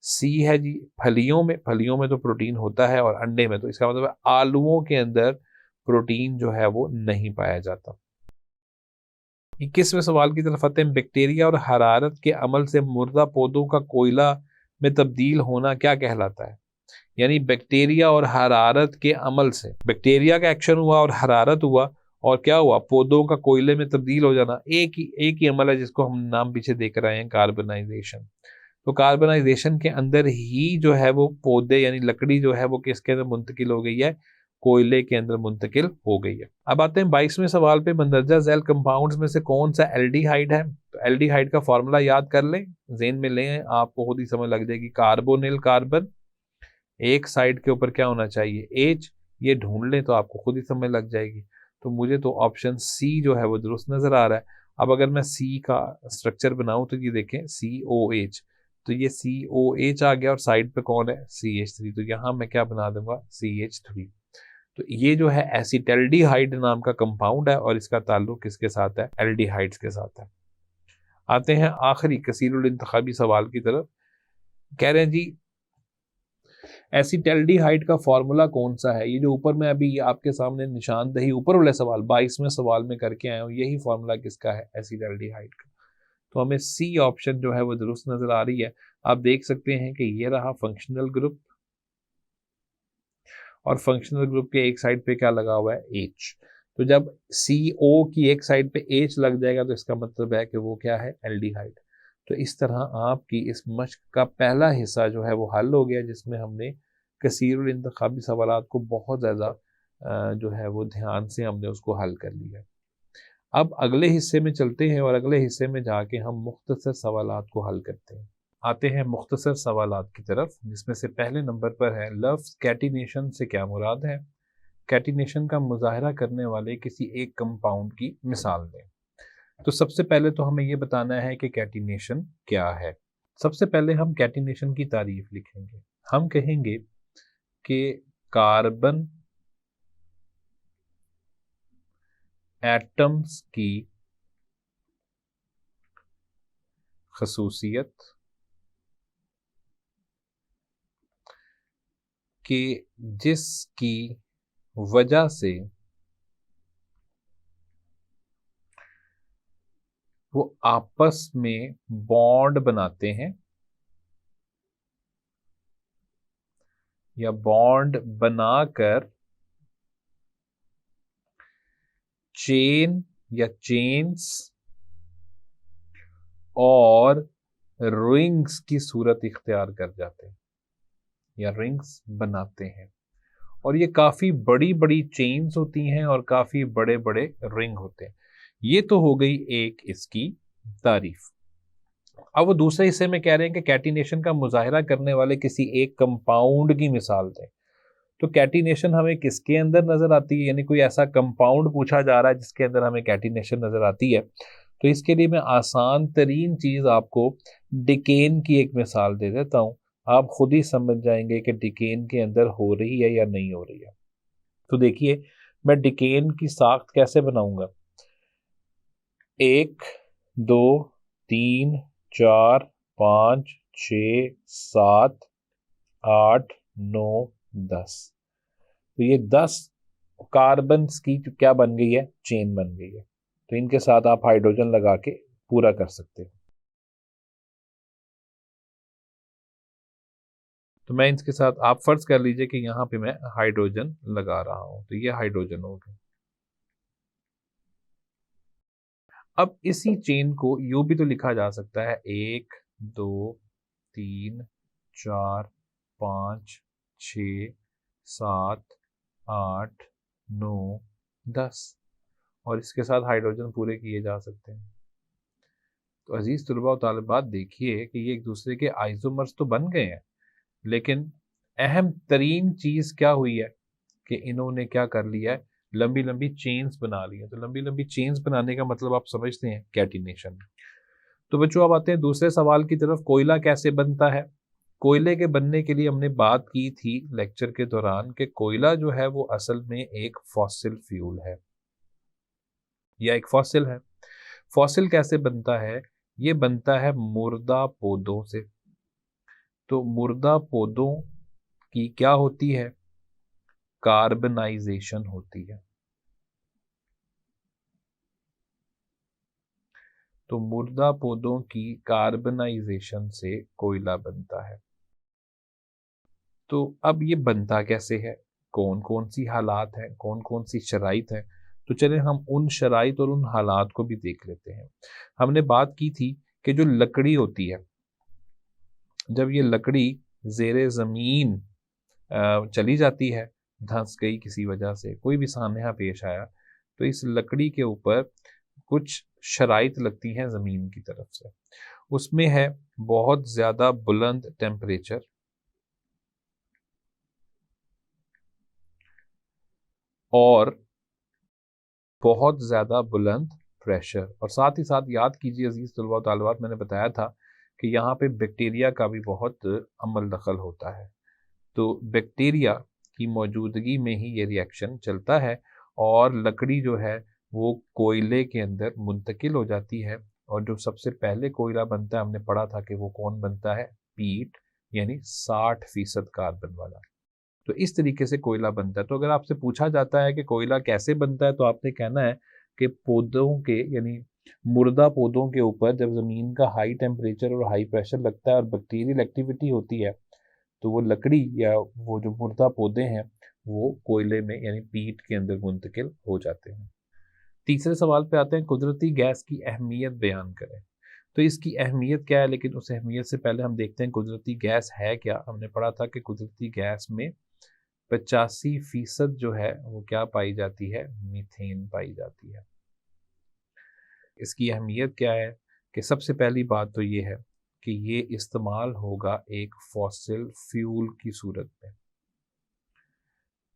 Speaker 1: सी है जी फलियों में, फलियों में तो प्रोटीन होता है और अंडे में, तो इसका मतलब है आलूओं के अंदर प्रोटीन जो है वो नहीं पाया जाता। 21वें सवाल की तरफ आते हैं। बैक्टीरिया और हरारत के अमल से मुर्दा पौधों का कोयला में तब्दील होना क्या कहलाता है? यानी बैक्टीरिया और हरारत के अमल से, बैक्टीरिया का एक्शन हुआ और हरारत हुआ और क्या हुआ, पौधों का कोयले में तब्दील हो जाना। एक ही अमल है जिसको हम नाम पीछे देख रहे हैं, कार्बनाइजेशन। तो कार्बनाइजेशन के अंदर ही जो है वो पौधे यानी लकड़ी जो है वो किसके अंदर मुंतकिल हो गई है? कोयले के अंदर मुंतकिल हो गई है। अब आते हैं 22वें सवाल पे। मंदरजा झैल कंपाउंड्स में से कौन सा एल्डिहाइड है? तो एल्डिहाइड का फॉर्मूला याद कर लें, जेन में लें, आपको खुद ही समझ लग जाएगी। कार्बोनिल कार्बन, एक साइड के ऊपर क्या होना चाहिए? एच, ये ढूंढ लें तो आपको खुद ही समझ लग जाएगी। तो मुझे तो ऑप्शन सी जो है वो दुरुस्त नजर आ रहा है। अब अगर मैं सी का स्ट्रक्चर बनाऊं तो ये देखें COH, तो ये COH आ गया और साइड पे कौन है? CH3, तो यहां मैं क्या बना दूंगा? CH3। तो ये जो है एसिटल्डिहाइड नाम का कंपाउंड है और इसका ताल्लुक किसके साथ है? एल्डिहाइड्स के साथ है। आते हैं आखिरी कसीरुल इंतखाबी सवाल की तरफ। कह रहे हैं जी एसिटल्डिहाइड का फॉर्मूला कौन सा है? ये जो ऊपर मैं अभी आपके सामने निशानदही ऊपर वाले सवाल 22वें सवाल में करके आया हूँ, यही फॉर्मूला किसका है? एसिटल्डिहाइड का। तो हमें सी ऑप्शन जो है वो दुरुस्त नजर आ रही है। आप देख सकते हैं कि ये रहा फंक्शनल ग्रुप और फंक्शनल ग्रुप के एक साइड पे क्या लगा हुआ है? H। तो जब CO की एक साइड पे H लग जाएगा तो इसका मतलब है कि वो क्या है? एल्डिहाइड। तो इस तरह आपकी इस मश्क का पहला हिस्सा जो है वो हल हो गया, जिसमें हमने कसीरुल इंतखाबी सवालात को बहुत ज़्यादा जो है वो ध्यान से हमने उसको हल कर लिया। अब अगले हिस्से में चलते हैं और अगले हिस्से में जाके हम मुख्तसर सवालात को हल करते हैं। आते हैं मुख्तसर सवालात की तरफ, जिसमें से पहले नंबर पर है लफ्ज़ कैटिनेशन से क्या मुराद है? कैटिनेशन का मुजाहरा करने वाले किसी एक कंपाउंड की मिसाल दें। तो सबसे पहले तो हमें यह बताना है कि कैटिनेशन क्या है। सबसे पहले हम कैटिनेशन की तारीफ लिखेंगे। हम कहेंगे कि कार्बन एटम्स की खसूसियत कि जिसकी वजह से वो आपस में बॉन्ड बनाते हैं या बॉन्ड बनाकर चेन या चेन्स और रिंग्स की सूरत इख्तियार कर जाते हैं या रिंग्स बनाते हैं। और ये काफी बड़ी बड़ी चेन्स होती हैं और काफी बड़े बड़े रिंग होते हैं। ये तो हो गई एक इसकी तारीफ। अब वो दूसरे हिस्से में कह रहे हैं कि कैटिनेशन का मुजाहिरा करने वाले किसी एक कंपाउंड की मिसाल दें। तो कैटिनेशन हमें किसके अंदर नजर आती है, यानी कोई ऐसा कंपाउंड पूछा जा रहा है जिसके अंदर हमें कैटिनेशन नजर आती है। तो इसके लिए मैं आसान तरीन चीज आपको डिकेन की एक मिसाल दे देता हूं। आप खुद ही समझ जाएंगे कि डिकेन के अंदर हो रही है या नहीं हो रही है। तो देखिए, मैं डिकेन की साख्त कैसे बनाऊंगा। 1 2 3 4 5 6 7 8 9 10। तो ये 10 कार्बन की क्या बन गई है, चेन बन गई है। तो इनके साथ आप हाइड्रोजन लगा के पूरा कर सकते हो। तो मैं इसके साथ, आप फर्ज कर लीजिए कि यहां पे मैं हाइड्रोजन लगा रहा हूं, तो ये हाइड्रोजन हो गया। अब इसी चेन को यूं भी तो लिखा जा सकता है, 1 2 3 4 5 6 7 8 9 10, और इसके साथ हाइड्रोजन पूरे किए जा सकते हैं। तो अजीज तलबा और तालिबात, देखिए कि ये एक दूसरे के आइसोमर्स तो बन गए हैं, लेकिन अहम तरीन चीज क्या हुई है कि इन्होंने क्या कर लिया है, लंबी लंबी चेन्स बना ली है। तो लंबी लंबी चेन्स बनाने का मतलब आप समझते हैं, कैटिनेशन। तो बच्चों, अब आते हैं दूसरे सवाल की तरफ। कोयला कैसे बनता है। कोयले के बनने के लिए हमने बात की थी लेक्चर के दौरान कि कोयला जो है वो असल में एक फॉसिल फ्यूल है या एक फॉसिल है। फॉसिल कैसे बनता है, ये बनता है मुर्दा पौधों से। तो मुर्दा पौधों की क्या होती है, कार्बनाइजेशन होती है। तो मुर्दा पौधों की कार्बनाइजेशन से कोयला बनता है। तो अब ये बनता कैसे है, कौन कौन सी हालात हैं, कौन कौन सी शराइत हैं। तो चले हम उन शराइत और उन हालात को भी देख लेते हैं। हमने बात की थी कि जो लकड़ी होती है, जब ये लकड़ी जेरे ज़मीन चली जाती है, धंस गई किसी वजह से, कोई भी सान्या पेश आया, तो इस लकड़ी के ऊपर कुछ शराइत लगती हैं ज़मीन की तरफ से। उसमें है बहुत ज़्यादा बुलंद टेम्परेचर और बहुत ज़्यादा बुलंद प्रेशर। और साथ ही साथ याद कीजिए अजीज़ तलबा व तालिबात, मैंने बताया था कि यहाँ पे बैक्टीरिया का भी बहुत अमल दखल होता है। तो बैक्टीरिया की मौजूदगी में ही ये रिएक्शन चलता है और लकड़ी जो है वो कोयले के अंदर मुंतकिल हो जाती है। और जो सबसे पहले कोयला बनता है, हमने पढ़ा था कि वो कौन बनता है, पीट, यानी 60% कार्बन वाला। तो इस तरीके से कोयला बनता है। तो अगर आपसे पूछा जाता है कि कोयला कैसे बनता है, तो आपने कहना है कि पौधों के, यानी मुर्दा पौधों के ऊपर जब ज़मीन का हाई टेम्परेचर और हाई प्रेशर लगता है और बैक्टीरियल एक्टिविटी होती है, तो वो लकड़ी या वो जो मुर्दा पौधे हैं वो कोयले में यानी पीट के अंदर मुंतकिल हो जाते हैं। तीसरे सवाल पे आते हैं, कुदरती गैस की अहमियत बयान करें। तो इसकी अहमियत क्या है, लेकिन उस अहमियत से पहले हम देखते हैं कुदरती गैस है क्या। हमने पढ़ा था कि कुदरती गैस में 85% जो है वो क्या पाई जाती है, मीथेन पाई जाती है। इसकी अहमियत क्या है कि सबसे पहली बात तो ये है कि ये इस्तेमाल होगा एक फॉसिल फ्यूल की सूरत में।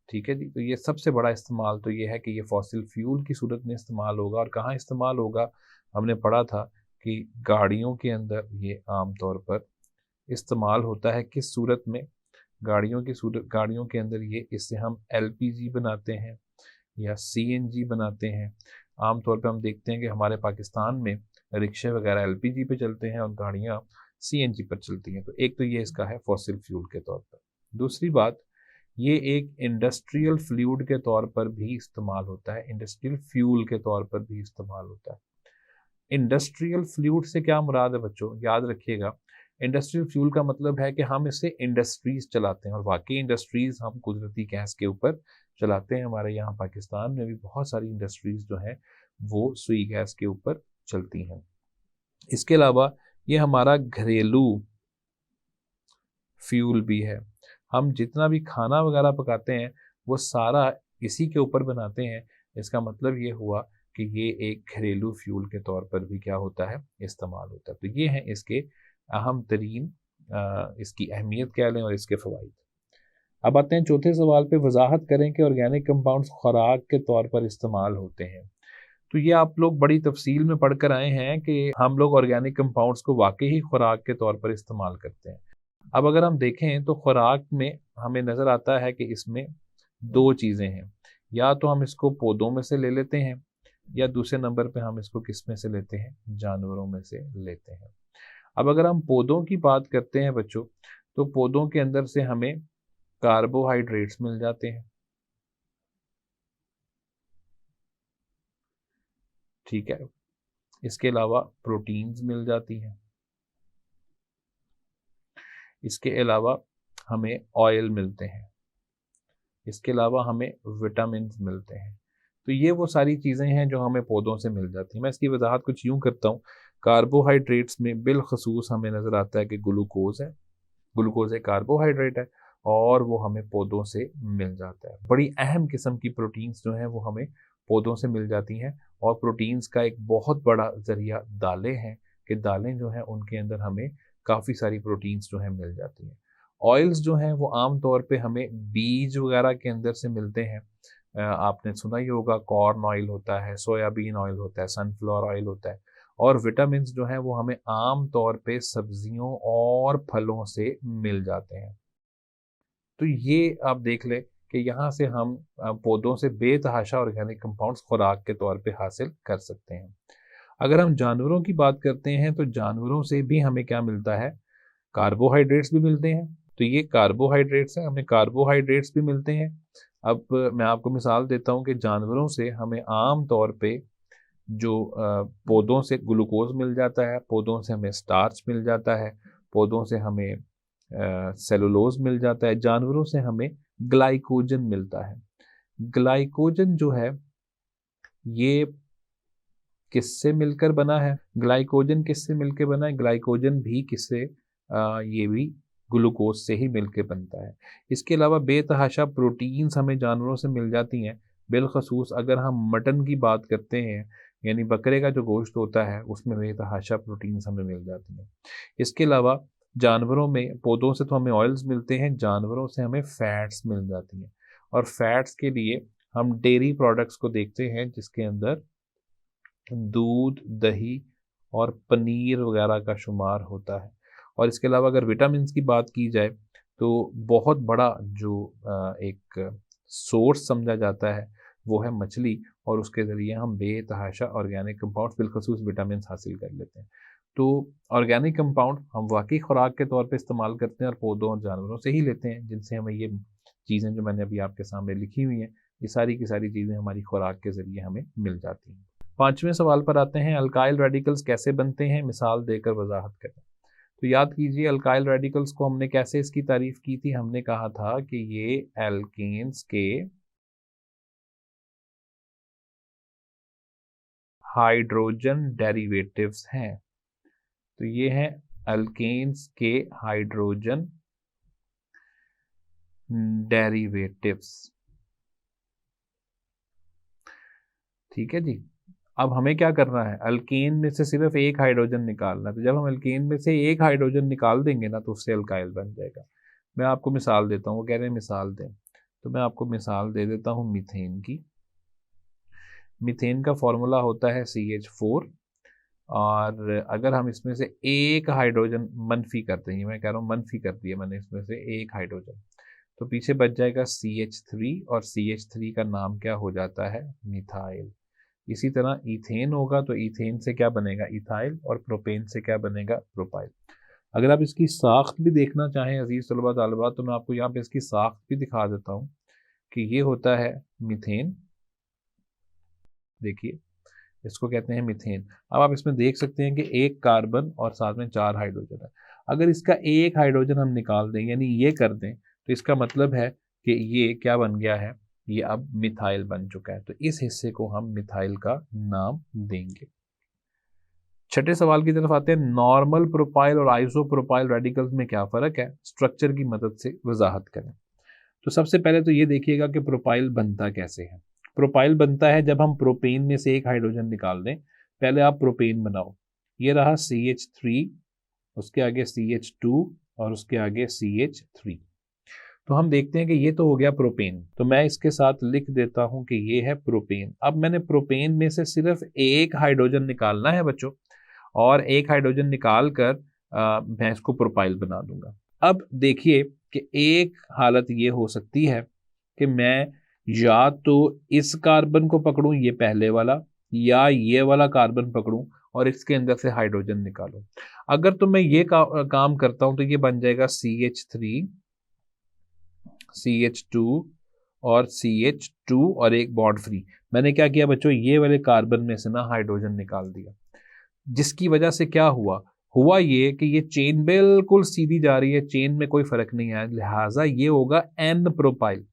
Speaker 1: ठीक है जी, तो ये सबसे बड़ा इस्तेमाल तो ये है कि ये फॉसिल फ्यूल की सूरत में इस्तेमाल होगा। और कहाँ इस्तेमाल होगा, हमने पढ़ा था कि गाड़ियों के अंदर ये आम तौर पर इस्तेमाल होता है। किस सूरत में, गाड़ियों के अंदर ये, इससे हम एलपीजी बनाते हैं या सीएनजी बनाते हैं। आमतौर पे हम देखते हैं कि हमारे पाकिस्तान में रिक्शे वगैरह एलपीजी पे चलते हैं और गाड़ियाँ सीएनजी पर चलती हैं। तो एक तो ये इसका है फॉसिल फ्यूल के तौर पर। दूसरी बात, ये एक इंडस्ट्रियल फ्लूइड के तौर पर भी इस्तेमाल होता है, इंडस्ट्रियल फ्यूल के तौर पर भी इस्तेमाल होता है। इंडस्ट्रियल फ्लूइड से क्या मुराद है बच्चों, याद रखिएगा। इंडस्ट्रियल फ्यूल का मतलब है कि हम इससे इंडस्ट्रीज चलाते हैं, और वाकई इंडस्ट्रीज हम कुदरती गैस के ऊपर चलाते हैं। हमारे यहाँ पाकिस्तान में भी बहुत सारी इंडस्ट्रीज जो हैं वो सुई गैस के ऊपर चलती हैं। इसके अलावा ये हमारा घरेलू फ्यूल भी है। हम जितना भी खाना वगैरह पकाते हैं वो सारा इसी के ऊपर बनाते हैं। इसका मतलब ये हुआ कि ये एक घरेलू फ्यूल के तौर पर भी क्या होता है, इस्तेमाल होता है। तो ये हैं इसके अहम तरीन, इसकी अहमियत क्या लें और इसके फ़वाइद। अब आते हैं चौथे सवाल पे, वजाहत करें कि ऑर्गेनिक कंपाउंड्स खुराक के तौर पर इस्तेमाल होते हैं। तो ये आप लोग बड़ी तफसील में पढ़ कर आए हैं कि हम लोग ऑर्गेनिक कंपाउंड्स को वाकई ही खुराक के तौर पर इस्तेमाल करते हैं। अब अगर हम देखें तो खुराक में हमें नज़र आता है कि इसमें दो चीज़ें हैं, या तो हम इसको पौधों में से ले लेते हैं, या दूसरे नंबर पे हम इसको किस में से लेते हैं, जानवरों में से लेते हैं। अब अगर हम पौधों की बात करते हैं बच्चों, तो पौधों के अंदर से हमें कार्बोहाइड्रेट्स मिल जाते हैं, ठीक है। इसके अलावा प्रोटीन्स मिल जाती हैं, इसके अलावा हमें ऑयल मिलते हैं, इसके अलावा हमें विटामिन मिलते हैं। तो ये वो सारी चीज़ें हैं जो हमें पौधों से मिल जाती हैं। मैं इसकी वजाहत कुछ यूँ करता हूँ। कार्बोहाइड्रेट्स में बिलखसूस हमें नज़र आता है कि ग्लूकोज है, ग्लूकोज एक कार्बोहाइड्रेट है, और वो हमें पौधों से मिल जाता है। बड़ी अहम किस्म की प्रोटीन्स जो हैं वो हमें पौधों से मिल जाती हैं, और प्रोटीन्स का एक बहुत बड़ा ज़रिया दालें हैं कि दालें जो हैं उनके अंदर हमें काफ़ी सारी प्रोटीन्स जो हैं मिल जाती हैं। ऑयल्स जो हैं वो आम तौर पे हमें बीज वगैरह के अंदर से मिलते हैं। आपने सुना ही होगा, कॉर्न ऑयल होता है, सोयाबीन ऑयल होता है, सनफ्लावर ऑयल होता है। और विटामिन जो हैं वो हमें आम तौर पे सब्जियों और फलों से मिल जाते हैं। तो ये आप देख लें कि यहाँ से हम पौधों से बेतहाशा ऑर्गेनिक कंपाउंड्स खुराक के तौर पे हासिल कर सकते हैं। अगर हम जानवरों की बात करते हैं तो जानवरों से भी हमें क्या मिलता है, कार्बोहाइड्रेट्स भी मिलते हैं। तो ये कार्बोहाइड्रेट्स हैं, हमें कार्बोहाइड्रेट्स भी मिलते हैं। अब मैं आपको मिसाल देता हूँ कि जानवरों से हमें आम तौर पे जो पौधों से ग्लूकोज मिल जाता है, पौधों से हमें स्टार्च मिल जाता है, पौधों से हमें सेलुलोज मिल जाता है, जानवरों से हमें ग्लाइकोजन मिलता है। ग्लाइकोजन जो है ये किससे मिलकर बना है, ग्लाइकोजन किससे मिलकर बना है, ग्लाइकोजन भी किससे, ये भी ग्लूकोज से ही मिलकर बनता है। इसके अलावा बेतहाशा प्रोटीन्स हमें जानवरों से मिल जाती हैं। बिलखसूस अगर हम मटन की बात करते हैं, यानी बकरे का जो गोश्त होता है, उसमें बेतहाशा प्रोटीन्स हमें मिल जाती हैं। इसके अलावा जानवरों में, पौधों से तो हमें ऑयल्स मिलते हैं, जानवरों से हमें फैट्स मिल जाती हैं। और फैट्स के लिए हम डेयरी प्रोडक्ट्स को देखते हैं, जिसके अंदर दूध, दही और पनीर वगैरह का शुमार होता है। और इसके अलावा अगर विटामिन्स की बात की जाए तो बहुत बड़ा जो एक सोर्स समझा जाता है वो है मछली, और उसके ज़रिए हम बेतहाशा ऑर्गेनिक कंपाउंड्स बिलखसूस विटामिन्स हासिल कर लेते हैं। तो ऑर्गेनिक कंपाउंड हम वाकई खुराक के तौर पे इस्तेमाल करते हैं, और पौधों और जानवरों से ही लेते हैं, जिनसे हमें ये चीज़ें जो मैंने अभी आपके सामने लिखी हुई हैं, ये सारी की सारी चीज़ें हमारी खुराक के ज़रिए हमें मिल जाती हैं। पांचवें सवाल पर आते हैं, अल्काइल रेडिकल्स कैसे बनते हैं, मिसाल देकर वजाहत करें। तो याद कीजिए, अल्काइल रेडिकल्स को हमने कैसे इसकी तारीफ की थी, हमने कहा था कि ये एल्केन्स के हाइड्रोजन डेरिवेटिव्स हैं। तो ये हैं अल्केन्स के हाइड्रोजन डेरिवेटिव्स, ठीक है जी। अब हमें क्या करना है, अल्केन में से सिर्फ एक हाइड्रोजन निकालना है। तो जब हम अल्केन में से एक हाइड्रोजन निकाल देंगे ना, तो उससे अल्काइल बन जाएगा। मैं आपको मिसाल देता हूँ, वो कह रहे हैं मिसाल दें, तो मैं आपको मिसाल दे देता हूँ मीथेन की। मीथेन का फॉर्मूला होता है CH4, और अगर हम इसमें से एक हाइड्रोजन मनफी कर देंगे, मैं कह रहा हूँ मनफी कर दिया मैंने इसमें से एक हाइड्रोजन, तो पीछे बच जाएगा CH3, और CH3 का नाम क्या हो जाता है, मिथाइल। इसी तरह इथेन होगा तो इथेन से क्या बनेगा, इथाइल, और प्रोपेन से क्या बनेगा, प्रोपाइल। अगर आप इसकी साख्त भी देखना चाहें अजीज तलबा तालिबात, तो मैं आपको यहाँ पे इसकी साख्त भी दिखा देता हूँ कि ये होता है मीथेन। देखिए इसको कहते हैं मीथेन। अब आप इसमें देख सकते हैं कि एक कार्बन और साथ में 4 हाइड्रोजन है। अगर इसका एक हाइड्रोजन हम निकाल दें, यानी ये कर दें, तो इसका मतलब है कि ये क्या बन गया है, ये अब मिथाइल बन चुका है। तो इस हिस्से को हम मिथाइल का नाम देंगे। छठे सवाल की तरफ आते हैं। नॉर्मल प्रोपाइल और आइसोप्रोपाइल रेडिकल्स में क्या फ़र्क है, स्ट्रक्चर की मदद से वजाहत करें। तो सबसे पहले तो ये देखिएगा कि प्रोपाइल बनता कैसे है। प्रोपाइल बनता है जब हम प्रोपेन में से एक हाइड्रोजन निकाल दें। पहले आप प्रोपेन बनाओ, ये रहा CH3, उसके आगे CH2 और उसके आगे CH3। तो हम देखते हैं कि ये तो हो गया प्रोपेन, तो मैं इसके साथ लिख देता हूं कि ये है प्रोपेन। अब मैंने प्रोपेन में से सिर्फ एक हाइड्रोजन निकालना है बच्चों, और एक हाइड्रोजन निकाल कर मैं इसको प्रोपाइल बना दूंगा। अब देखिए कि एक हालत ये हो सकती है कि मैं या तो इस कार्बन को पकड़ूं, ये पहले वाला, या ये वाला कार्बन पकड़ूं और इसके अंदर से हाइड्रोजन निकालूं। अगर तो मैं ये काम करता हूं तो ये बन जाएगा CH3, CH2 और CH2 और एक बॉन्ड फ्री। मैंने क्या किया बच्चों, ये वाले कार्बन में से ना हाइड्रोजन निकाल दिया, जिसकी वजह से क्या हुआ ये कि ये चेन बिल्कुल सीधी जा रही है, चेन में कोई फर्क नहीं आया, लिहाजा ये होगा एन प्रोपाइल।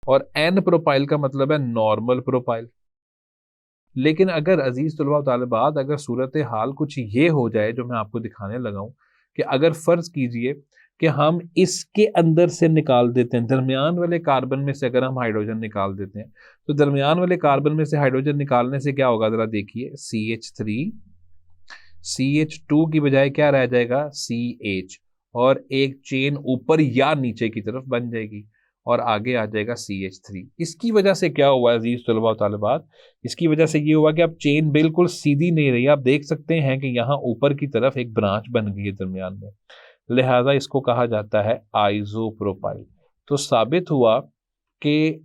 Speaker 1: और एन प्रोपाइल का मतलब है नॉर्मल प्रोपाइल। लेकिन अगर अजीज तलबा तालिबात, अगर सूरत हाल कुछ ये हो जाए जो मैं आपको दिखाने लगा हूं, कि अगर फर्ज कीजिए कि हम इसके अंदर से निकाल देते हैं, दरमियान वाले कार्बन में से अगर हम हाइड्रोजन निकाल देते हैं, तो दरमियान वाले कार्बन में से हाइड्रोजन निकालने से क्या होगा, जरा देखिए, CH3, CH2 की बजाय क्या रह जाएगा, CH, और एक चेन ऊपर या नीचे की तरफ बन जाएगी और आगे आ जाएगा CH3। इसकी वजह से क्या हुआ अजीज तलबा और तालिबात, इसकी वजह से ये हुआ कि अब चेन बिल्कुल सीधी नहीं रही। आप देख सकते हैं कि यहाँ ऊपर की तरफ एक ब्रांच बन गई है दरमियान में, लिहाजा इसको कहा जाता है आइसोप्रोपाइल। तो साबित हुआ कि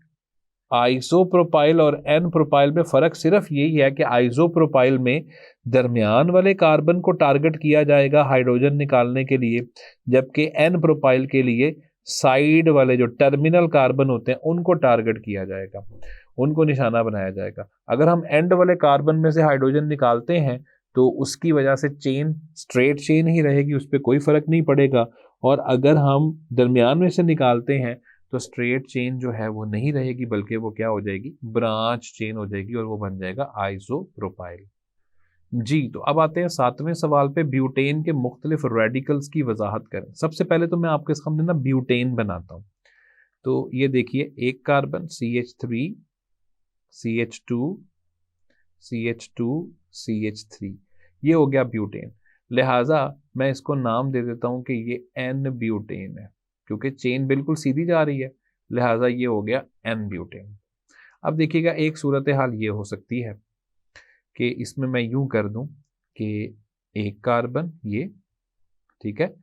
Speaker 1: आइसोप्रोपाइल और एन प्रोपाइल में फर्क सिर्फ यही है कि आइसोप्रोपाइल में दरमियान वाले कार्बन को टारगेट किया जाएगा हाइड्रोजन निकालने के लिए, जबकि एन प्रोपाइल के लिए साइड वाले जो टर्मिनल कार्बन होते हैं उनको टारगेट किया जाएगा, उनको निशाना बनाया जाएगा। अगर हम एंड वाले कार्बन में से हाइड्रोजन निकालते हैं तो उसकी वजह से चेन स्ट्रेट चेन ही रहेगी, उस पर कोई फर्क नहीं पड़ेगा। और अगर हम दरमियान में से निकालते हैं तो स्ट्रेट चेन जो है वो नहीं रहेगी, बल्कि वो क्या हो जाएगी, ब्रांच चेन हो जाएगी, और वो बन जाएगा आइसोप्रोपाइल। जी, तो अब आते हैं 7वें सवाल पे, ब्यूटेन के मुख्तलिफ रेडिकल्स की वजाहत करें। सबसे पहले तो मैं आपके सामने ना ब्यूटेन बनाता हूँ। तो ये देखिए, एक carbon CH3, CH2, CH2, CH3, ये हो गया ब्यूटेन। लिहाजा मैं इसको नाम दे देता हूं कि ये एन ब्यूटेन है, क्योंकि चेन बिल्कुल सीधी जा रही है, लिहाजा ये हो गया एन ब्यूटेन। अब देखिएगा, एक सूरत हाल ये हो सकती है कि इसमें मैं यूं कर दूं कि एक कार्बन ये, ठीक है,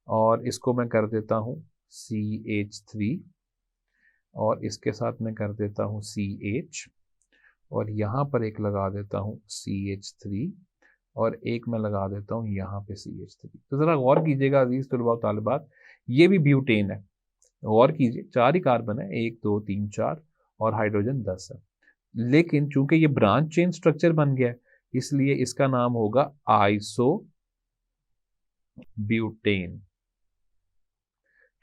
Speaker 1: और इसको मैं कर देता हूं CH3, और इसके साथ मैं कर देता हूं CH, और यहाँ पर एक लगा देता हूँ CH3, और एक मैं लगा देता हूँ यहाँ पे CH3। तो ज़रा गौर कीजिएगा अजीज तलबा और तालिबात, ये भी ब्यूटेन है। गौर कीजिए, 4 ही कार्बन है, 1 2 3 4, और हाइड्रोजन 10 है। लेकिन चूंकि ये ब्रांच चेन स्ट्रक्चर बन गया है, इसलिए इसका नाम होगा आइसो ब्यूटेन।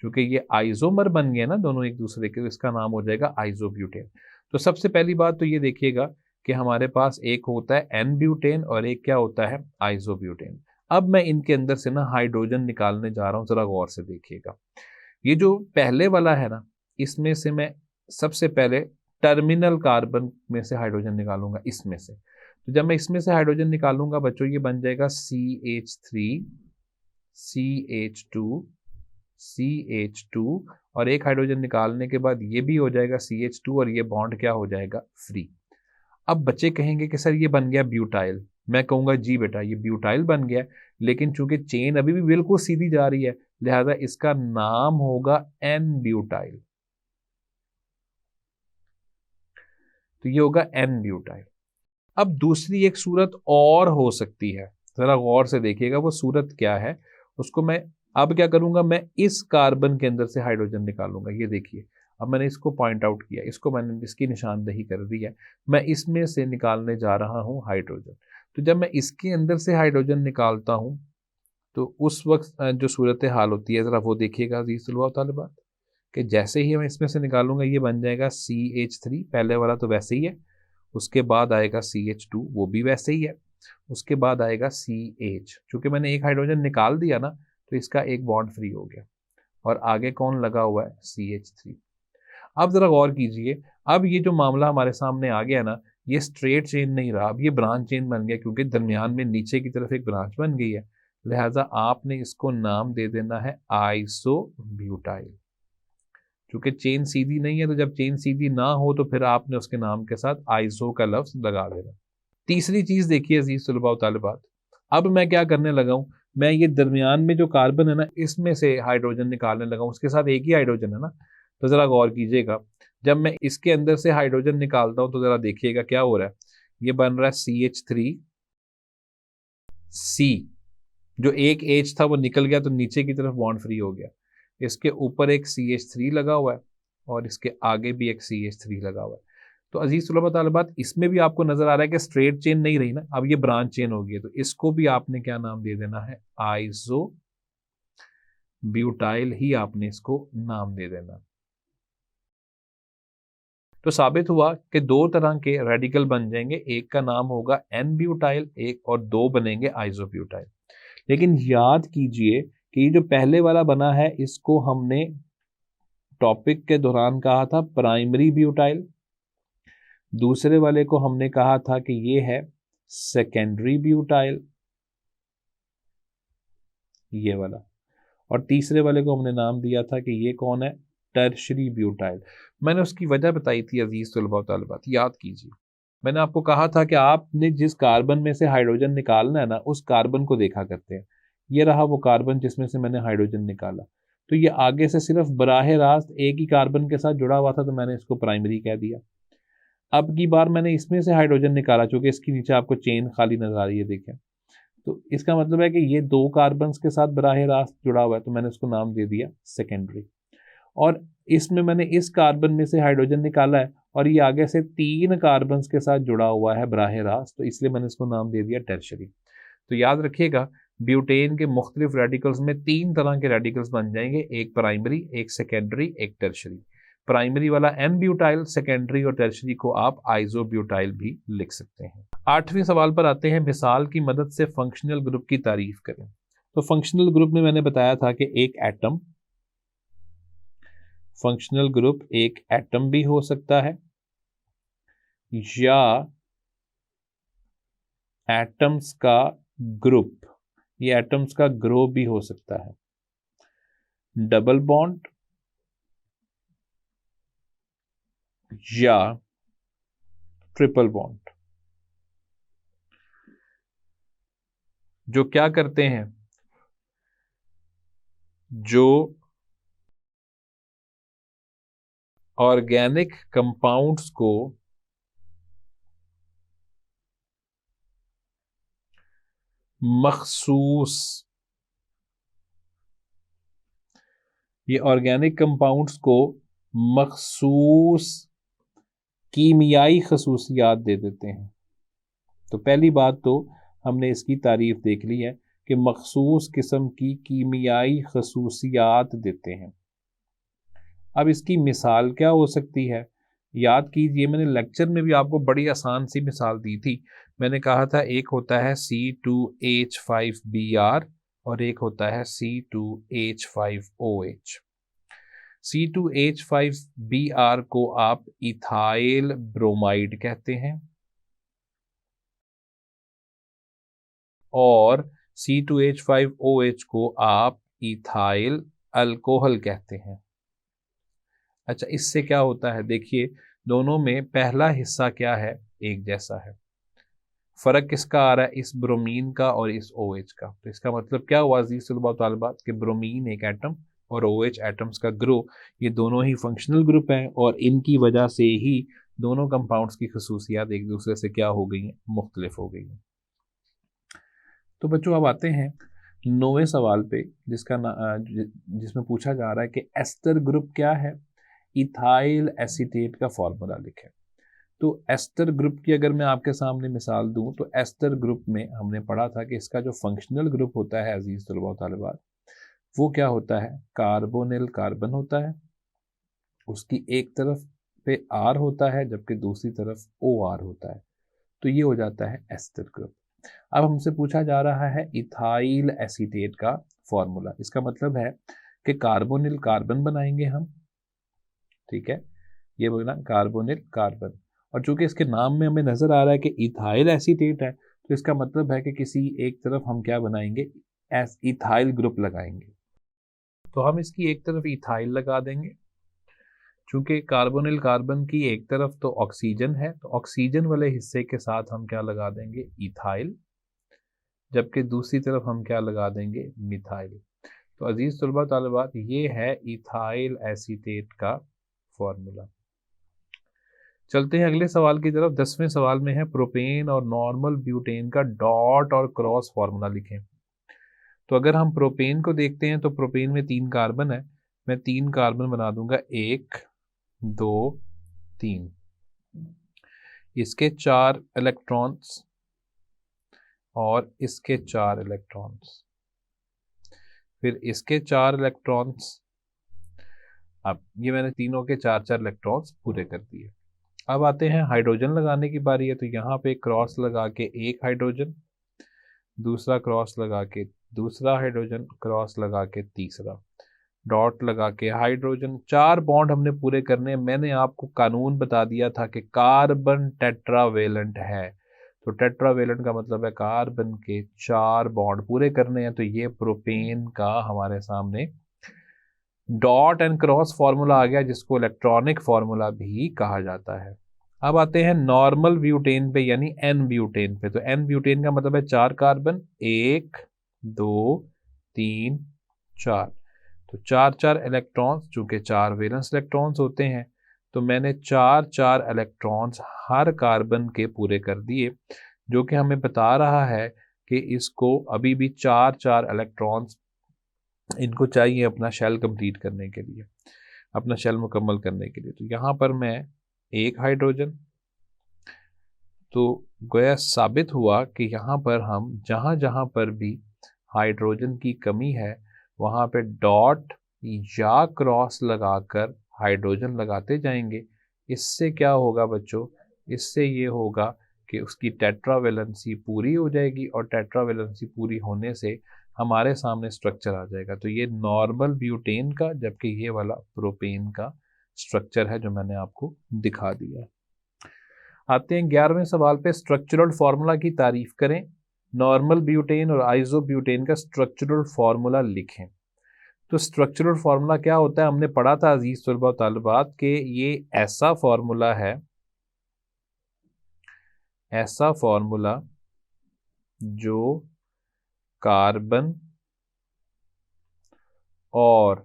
Speaker 1: चूंकि ये आइसोमर बन गया ना दोनों एक दूसरे के, तो इसका नाम हो जाएगा आइसोब्यूटेन। तो सबसे पहली बात तो ये देखिएगा कि हमारे पास एक होता है एन ब्यूटेन और एक क्या होता है, आइसोब्यूटेन। अब मैं इनके अंदर से ना हाइड्रोजन निकालने जा रहा हूं, जरा गौर से देखिएगा। ये जो पहले वाला है ना, इसमें से मैं सबसे पहले टर्मिनल कार्बन में से हाइड्रोजन निकालूंगा, इसमें से। तो जब मैं इसमें से हाइड्रोजन निकालूंगा बच्चों, ये बन जाएगा CH3, CH2, CH2, और एक हाइड्रोजन निकालने के बाद ये भी हो जाएगा CH2, और ये बॉन्ड क्या हो जाएगा, फ्री। अब बच्चे कहेंगे कि सर ये बन गया ब्यूटाइल। मैं कहूंगा जी बेटा, ये ब्यूटाइल बन गया, लेकिन चूंकि चेन अभी भी बिल्कुल सीधी जा रही है, लिहाजा इसका नाम होगा एन ब्यूटाइल। तो ये होगा एन ब्यूटाइल। अब दूसरी एक सूरत और हो सकती है, जरा गौर से देखिएगा वो सूरत क्या है। उसको मैं अब क्या करूंगा, मैं इस कार्बन के अंदर से हाइड्रोजन निकालूंगा। ये देखिए, अब मैंने इसको पॉइंट आउट किया, इसको मैंने इसकी निशानदेही कर दी है। मैं इसमें से निकालने जा रहा हूं हाइड्रोजन। तो जब मैं इसके अंदर से हाइड्रोजन निकालता हूं तो उस वक्त जो सूरत हाल होती है, ज़रा वो देखिएगा अजीज़ तलबा व तालिबात, कि जैसे ही मैं इसमें से निकालूंगा ये बन जाएगा CH3, पहले वाला तो वैसे ही है, उसके बाद आएगा CH2, वो भी वैसे ही है, उसके बाद आएगा CH। चूंकि मैंने एक हाइड्रोजन निकाल दिया ना, तो इसका एक बॉन्ड फ्री हो गया और आगे कौन लगा हुआ है, CH3। अब ज़रा गौर कीजिए, अब ये जो मामला हमारे सामने आ गया ना, ये स्ट्रेट चेन नहीं रहा, अब ये ब्रांच चेन बन गया, क्योंकि दरमियान में नीचे की तरफ एक ब्रांच बन गई है। लिहाजा आपने इसको नाम दे देना है आइसोब्यूटाइल। क्योंकि चेन सीधी नहीं है, तो जब चेन सीधी ना हो तो फिर आपने उसके नाम के साथ आइसो का लफ्ज लगा देना। तीसरी चीज देखिए अजीज तलबा व तालिबात, अब मैं क्या करने लगा हूं, मैं ये दरमियान में जो कार्बन है ना, इसमें से हाइड्रोजन निकालने लगा हूं, उसके साथ एक ही हाइड्रोजन है ना। तो जरा गौर कीजिएगा, जब मैं इसके अंदर से हाइड्रोजन निकालता हूं तो जरा देखिएगा क्या हो रहा है। ये बन रहा है CH3C, जो एक H था वो निकल गया तो नीचे की तरफ बॉन्ड फ्री हो गया। इसके ऊपर एक CH3 लगा हुआ है और इसके आगे भी एक CH3 लगा हुआ है। तो अजीज तलबा तालिबात, इसमें भी आपको नजर आ रहा है कि स्ट्रेट चेन नहीं रही ना, अब ये ब्रांच चेन हो गई है। तो इसको भी आपने क्या नाम दे देना है, आइसो ब्यूटाइल ही आपने इसको नाम दे देना। तो साबित हुआ कि दो तरह के रेडिकल बन जाएंगे, एक का नाम होगा एन ब्यूटाइल, एक और दो बनेंगे आइसोब्यूटाइल। लेकिन याद कीजिए कि ये जो पहले वाला बना है, इसको हमने टॉपिक के दौरान कहा था प्राइमरी ब्यूटाइल, दूसरे वाले को हमने कहा था कि ये है सेकेंडरी ब्यूटाइल, ये वाला, और तीसरे वाले को हमने नाम दिया था कि ये कौन है, टर्शरी ब्यूटाइल। मैंने उसकी वजह बताई थी अजीज तलबा व तालिबात, याद कीजिए। मैंने आपको कहा था कि आपने जिस कार्बन में से हाइड्रोजन निकालना है ना, उस कार्बन को देखा करते हैं। ये रहा वो कार्बन जिसमें से मैंने हाइड्रोजन निकाला, तो ये आगे से सिर्फ बराह रास्त एक ही कार्बन के साथ जुड़ा हुआ था, तो मैंने इसको प्राइमरी कह दिया। अब की बार मैंने इसमें से हाइड्रोजन निकाला, चूंकि इसके नीचे आपको चेन खाली नजर आ रही है, देखें, तो इसका मतलब है कि ये दो कार्बन के साथ बराह रास्त जुड़ा हुआ है, तो मैंने उसको नाम दे दिया सेकेंडरी। और इसमें मैंने इस कार्बन में से हाइड्रोजन निकाला है और ये आगे से तीन कार्बन के साथ जुड़ा हुआ है बराह रास्त, तो इसलिए मैंने इसको नाम दे दिया टर्शरी। तो याद रखिएगा, ब्यूटेन के मुख्तलिफ रेडिकल्स में तीन तरह के रेडिकल्स बन जाएंगे, एक प्राइमरी, एक सेकेंडरी, एक टर्शरी। प्राइमरी वाला एन ब्यूटाइल, सेकेंडरी और टर्शरी को आप आइसो ब्यूटाइल भी लिख सकते हैं। आठवें सवाल पर आते हैं, मिसाल की मदद से फंक्शनल ग्रुप की तारीफ करें। तो फंक्शनल ग्रुप में मैंने बताया था कि एक एटम, फंक्शनल ग्रुप एक एटम भी हो सकता है या एटम्स का ग्रुप, ये एटम्स का ग्रुप भी हो सकता है। डबल बॉन्ड या ट्रिपल बॉन्ड, जो क्या करते हैं, जो ऑर्गेनिक कंपाउंड्स को मखसूस, ये ऑर्गेनिक कंपाउंड्स को मखसूस कीमियाई खसूसियात दे देते हैं। तो पहली बात तो हमने इसकी तारीफ देख ली है कि मखसूस किस्म की कीमियाई खसूसियात देते हैं। अब इसकी मिसाल क्या हो सकती है, याद कीजिए मैंने लेक्चर में भी आपको बड़ी आसान सी मिसाल दी थी। मैंने कहा था एक होता है C2H5Br और एक होता है C2H5OH। C2H5Br को आप इथाइल ब्रोमाइड कहते हैं और C2H5OH को आप इथाइल अल्कोहल कहते हैं। अच्छा, इससे क्या होता है, देखिए दोनों में पहला हिस्सा क्या है, एक जैसा है। फर्क किसका आ रहा है, इस ब्रोमीन का और इस OH का। तो इसका मतलब क्या हुआ अजीज तलबा व तालिबात, कि ब्रोमीन एक एटम और OH एटम्स का ग्रुप, ये दोनों ही फंक्शनल ग्रुप हैं और इनकी वजह से ही दोनों कंपाउंड्स की खसूसियात एक दूसरे से क्या हो गई हैं, मुख्तलिफ हो गई हैं। तो बच्चों अब आते हैं 9वें सवाल पे, जिसमें पूछा जा रहा है कि एस्टर ग्रुप क्या है, इथाइल एसीटेट का फॉर्मूला लिखें। तो एस्टर ग्रुप की अगर मैं आपके सामने मिसाल दूं तो एस्टर ग्रुप में हमने पढ़ा था कि इसका जो फंक्शनल ग्रुप होता है अजीज तलबा व तालिबात, वो क्या होता है, कार्बोनिल कार्बन होता है, उसकी एक तरफ पे आर होता है जबकि दूसरी तरफ ओ आर होता है, तो ये हो जाता है एस्टर ग्रुप। अब हमसे पूछा जा रहा है इथाइल एसीटेट का फॉर्मूला। इसका मतलब है कि कार्बोनिल कार्बन बनाएंगे हम, ठीक है, ये बोलना कार्बोनिल कार्बन, और चूंकि इसके नाम में हमें नजर आ रहा है कि इथाइल एसीटेट है, तो इसका मतलब है कि किसी एक तरफ हम क्या बनाएंगे, इथाइल ग्रुप लगाएंगे। तो हम इसकी एक तरफ इथाइल लगा देंगे, चूंकि कार्बोनिल कार्बन की एक तरफ तो ऑक्सीजन है, तो ऑक्सीजन वाले हिस्से के साथ हम क्या लगा देंगे, इथाइल, जबकि दूसरी तरफ हम क्या लगा देंगे, मिथाइल। तो अजीज तलबा तालिबात, ये है इथाइल एसीटेट का फॉर्मूला। चलते हैं अगले सवाल की तरफ। 10वें सवाल में है प्रोपेन और नॉर्मल ब्यूटेन का डॉट और क्रॉस फॉर्मूला लिखें। तो अगर हम प्रोपेन को देखते हैं तो प्रोपेन में 3 कार्बन है, मैं 3 कार्बन बना दूंगा, 1 2 3, इसके 4 इलेक्ट्रॉन्स और इसके 4 इलेक्ट्रॉन्स, फिर इसके 4 इलेक्ट्रॉन्स। अब ये मैंने तीनों के 4 इलेक्ट्रॉन्स पूरे कर दिए। अब आते हैं हाइड्रोजन लगाने की बारी है, तो यहाँ पे क्रॉस लगा के एक हाइड्रोजन, दूसरा क्रॉस लगा के दूसरा हाइड्रोजन, क्रॉस लगा के तीसरा, डॉट लगा के हाइड्रोजन। 4 बॉन्ड हमने पूरे करने। मैंने आपको कानून बता दिया था कि कार्बन टेट्रावेलेंट है, तो टेट्रावेलेंट का मतलब है कार्बन के 4 बॉन्ड पूरे करने हैं। तो ये प्रोपेन का हमारे सामने डॉट एंड क्रॉस फॉर्मूला आ गया, जिसको इलेक्ट्रॉनिक फॉर्मूला भी कहा जाता है। अब आते हैं नॉर्मल ब्यूटेन पे, यानी एन ब्यूटेन पे। तो एन ब्यूटेन का मतलब है 4 कार्बन, 1 2 3 4, तो 4 इलेक्ट्रॉन्स, चूंकि 4 वैलेंस इलेक्ट्रॉन्स होते हैं, तो मैंने 4 इलेक्ट्रॉन्स हर कार्बन के पूरे कर दिए, जो कि हमें बता रहा है कि इसको अभी भी 4 इलेक्ट्रॉन्स इनको चाहिए अपना शेल कंप्लीट करने के लिए, अपना शेल मुकम्मल करने के लिए। तो यहाँ पर मैं एक हाइड्रोजन, तो गोया साबित हुआ कि यहाँ पर हम जहाँ जहाँ पर भी हाइड्रोजन की कमी है वहाँ पे डॉट या क्रॉस लगाकर हाइड्रोजन लगाते जाएंगे। इससे क्या होगा बच्चों, इससे ये होगा कि उसकी टेट्रावेलेंसी पूरी हो जाएगी, और टेट्रावेलेंसी पूरी होने से हमारे सामने स्ट्रक्चर आ जाएगा। तो ये नॉर्मल ब्यूटेन का, जबकि ये वाला प्रोपेन का स्ट्रक्चर है जो मैंने आपको दिखा दिया है। आते हैं 11वें सवाल पे, स्ट्रक्चरल फार्मूला की तारीफ करें। नॉर्मल ब्यूटेन और आइसो ब्यूटेन का स्ट्रक्चरल फार्मूला लिखें। तो स्ट्रक्चरल फार्मूला क्या होता है, हमने पढ़ा था अजीज तलबा तालिबात के ये ऐसा फार्मूला है, ऐसा फार्मूला जो कार्बन और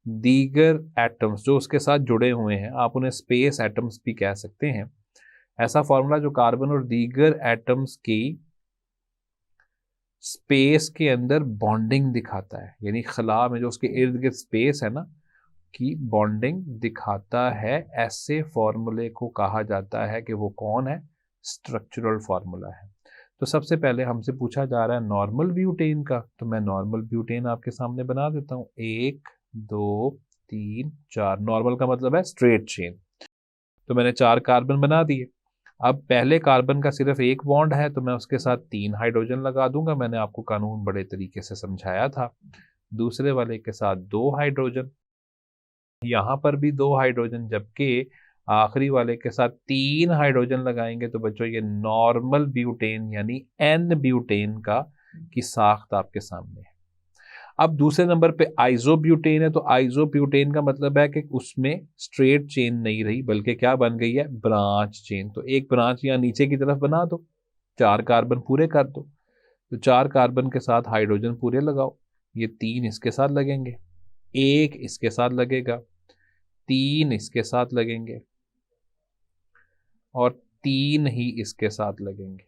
Speaker 1: दीगर एटम्स जो उसके साथ जुड़े हुए हैं, आप उन्हें स्पेस एटम्स भी कह सकते हैं, ऐसा फार्मूला जो कार्बन और दीगर एटम्स की स्पेस के अंदर बॉन्डिंग दिखाता है, यानी खला में जो उसके इर्द गिर्द स्पेस है ना, की बॉन्डिंग दिखाता है। ऐसे फॉर्मूले को कहा जाता है कि वो कौन है, स्ट्रक्चरल फार्मूला है। तो सबसे पहले हमसे पूछा जा रहा है नॉर्मल ब्यूटेन का, तो मैं नॉर्मल ब्यूटेन आपके सामने बना देता हूँ। 1 2 3 4, नॉर्मल का मतलब है स्ट्रेट चेन, तो मैंने 4 कार्बन बना दिए। अब पहले कार्बन का सिर्फ एक बॉन्ड है, तो मैं उसके साथ 3 हाइड्रोजन लगा दूंगा, मैंने आपको कानून बड़े तरीके से समझाया था। दूसरे वाले के साथ 2 हाइड्रोजन, यहाँ पर भी 2 हाइड्रोजन, जबकि आखिरी वाले के साथ 3 हाइड्रोजन लगाएंगे। तो बच्चों ये नॉर्मल ब्यूटेन यानी एन ब्यूटेन का की साख्त आपके सामने है। अब दूसरे नंबर पे आइसोब्यूटेन है, तो आइसोब्यूटेन का मतलब है कि उसमें स्ट्रेट चेन नहीं रही, बल्कि क्या बन गई है, ब्रांच चेन। तो एक ब्रांच यहाँ नीचे की तरफ बना दो, 4 कार्बन पूरे कर दो, तो 4 कार्बन के साथ हाइड्रोजन पूरे लगाओ, ये 3 इसके साथ लगेंगे, 1 इसके साथ लगेगा, 3 इसके साथ लगेंगे और 3 ही इसके साथ लगेंगे।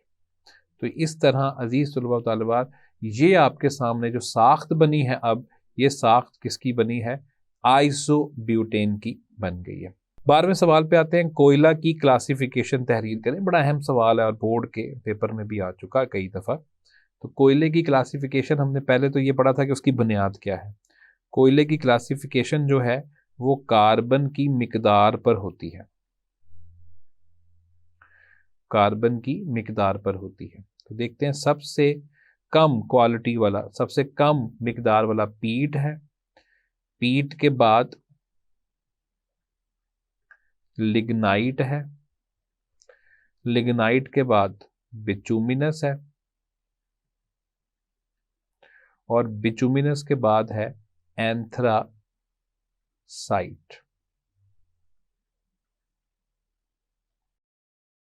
Speaker 1: तो इस तरह अजीज तलबा व तालिबात, ये आपके सामने जो साख्त बनी है, अब ये साख्त किसकी बनी है? आइसोब्यूटेन की बन गई है। 12वें सवाल पे आते हैं, कोयला की क्लासिफिकेशन तहरीर करें। बड़ा अहम सवाल है और बोर्ड के पेपर में भी आ चुका है कई दफ़ा। तो कोयले की क्लासिफिकेशन हमने पहले तो ये पढ़ा था कि उसकी बुनियाद क्या है। कोयले की क्लासिफिकेशन जो है वो कार्बन की मिकदार पर होती है, कार्बन की मिकदार पर होती है। तो देखते हैं, सबसे कम क्वालिटी वाला, सबसे कम मिकदार वाला पीट है। पीट के बाद लिग्नाइट है। लिग्नाइट के बाद बिचुमिनस है और बिचुमिनस के बाद है एंथ्रासाइट।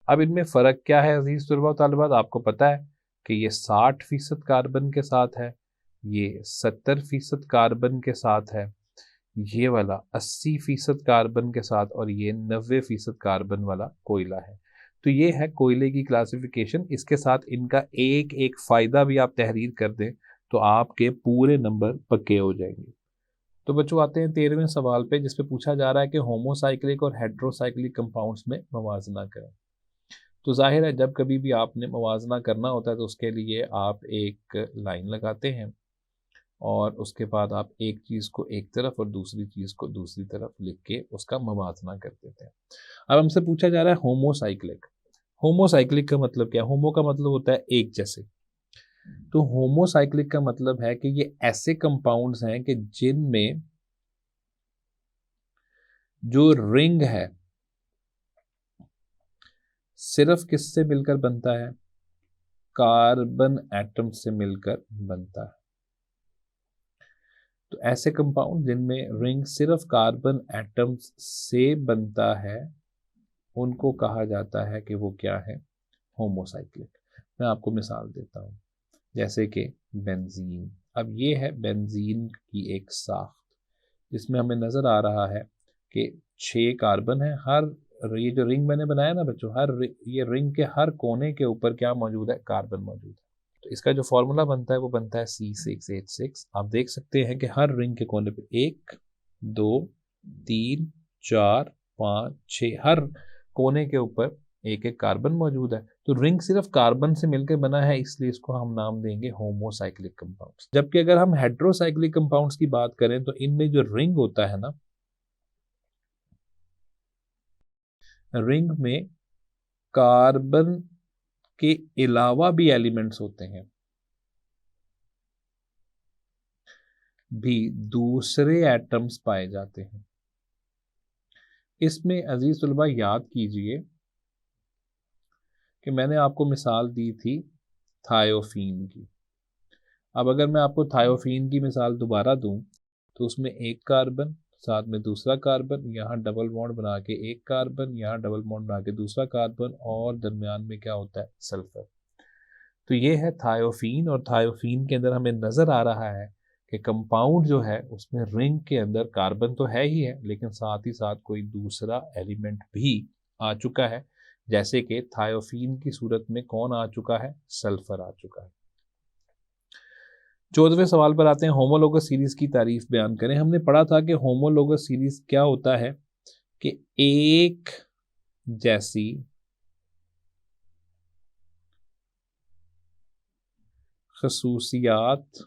Speaker 1: अब इनमें फ़र्क क्या है अजीज़ तलबा व तालिबात? आपको पता है कि ये 60% कार्बन के साथ है, ये 70% कार्बन के साथ है, ये वाला 80% कार्बन के साथ, और ये 90% कार्बन वाला कोयला है। तो ये है कोयले की क्लासिफिकेशन। इसके साथ इनका एक एक फ़ायदा भी आप तहरीर कर दें तो आपके पूरे नंबर पक्के हो जाएंगे। तो बच्चों, आते हैं 13वें सवाल पे, जिसपे पूछा जा रहा है कि होमोसाइक्लिक और हेट्रोसाइक्लिक कंपाउंड्स में मवाजना करें। तो जाहिर है, जब कभी भी आपने मवाजना करना होता है तो उसके लिए आप एक लाइन लगाते हैं और उसके बाद आप एक चीज़ को एक तरफ और दूसरी चीज़ को दूसरी तरफ लिख के उसका मवाजना कर देते हैं। अब हमसे पूछा जा रहा है होमोसाइक्लिक। होमोसाइक्लिक का मतलब क्या है? होमो का मतलब होता है एक जैसे। तो होमोसाइक्लिक का मतलब है कि ये ऐसे कंपाउंड्स हैं कि जिनमें जो रिंग है सिर्फ किससे मिलकर बनता है? कार्बन एटम से मिलकर बनता है। तो ऐसे कंपाउंड जिनमें रिंग सिर्फ कार्बन एटम्स से बनता है, उनको कहा जाता है कि वो क्या है? होमोसाइक्लिक। मैं आपको मिसाल देता हूँ, जैसे कि बेंजीन। अब ये है बेंजीन की एक साख्त, जिसमें हमें नज़र आ रहा है कि 6 कार्बन है। हर ये जो रिंग मैंने बनाया ना बच्चों, ये रिंग के हर कोने के ऊपर क्या मौजूद है? कार्बन मौजूद है। तो इसका जो फॉर्मूला बनता है वो बनता है C6H6। आप देख सकते हैं कि हर रिंग के कोने पे 1 2 3 4 5 6, हर कोने के ऊपर एक एक कार्बन मौजूद है। तो रिंग सिर्फ कार्बन से मिलकर बना है, इसलिए इसको हम नाम देंगे होमोसाइक्लिक कंपाउंड्स। जबकि अगर हम हेट्रोसाइक्लिक कंपाउंड्स की बात करें तो इनमें जो रिंग होता है ना, रिंग में कार्बन के अलावा भी एलिमेंट्स होते हैं, भी दूसरे एटम्स पाए जाते हैं। इसमें अजीज तलबा याद कीजिए कि मैंने आपको मिसाल दी थी थायोफीन की। अब अगर मैं आपको थायोफीन की मिसाल दोबारा दूं तो उसमें एक कार्बन, साथ में दूसरा कार्बन, यहाँ डबल बॉन्ड बना के एक कार्बन, यहाँ डबल बॉन्ड बना के दूसरा कार्बन, और दरमियान में क्या होता है? सल्फर। तो ये है थायोफीन, और थायोफीन के अंदर हमें नज़र आ रहा है कि कंपाउंड जो है उसमें रिंग के अंदर कार्बन तो है ही है, लेकिन साथ ही साथ कोई दूसरा एलिमेंट भी आ चुका है। जैसे कि थायोफीन की सूरत में कौन आ चुका है? सल्फर आ चुका है। 14वें सवाल पर आते हैं, होमोलोगस सीरीज की तारीफ बयान करें। हमने पढ़ा था कि होमोलोगस सीरीज क्या होता है कि एक जैसी खसूसियात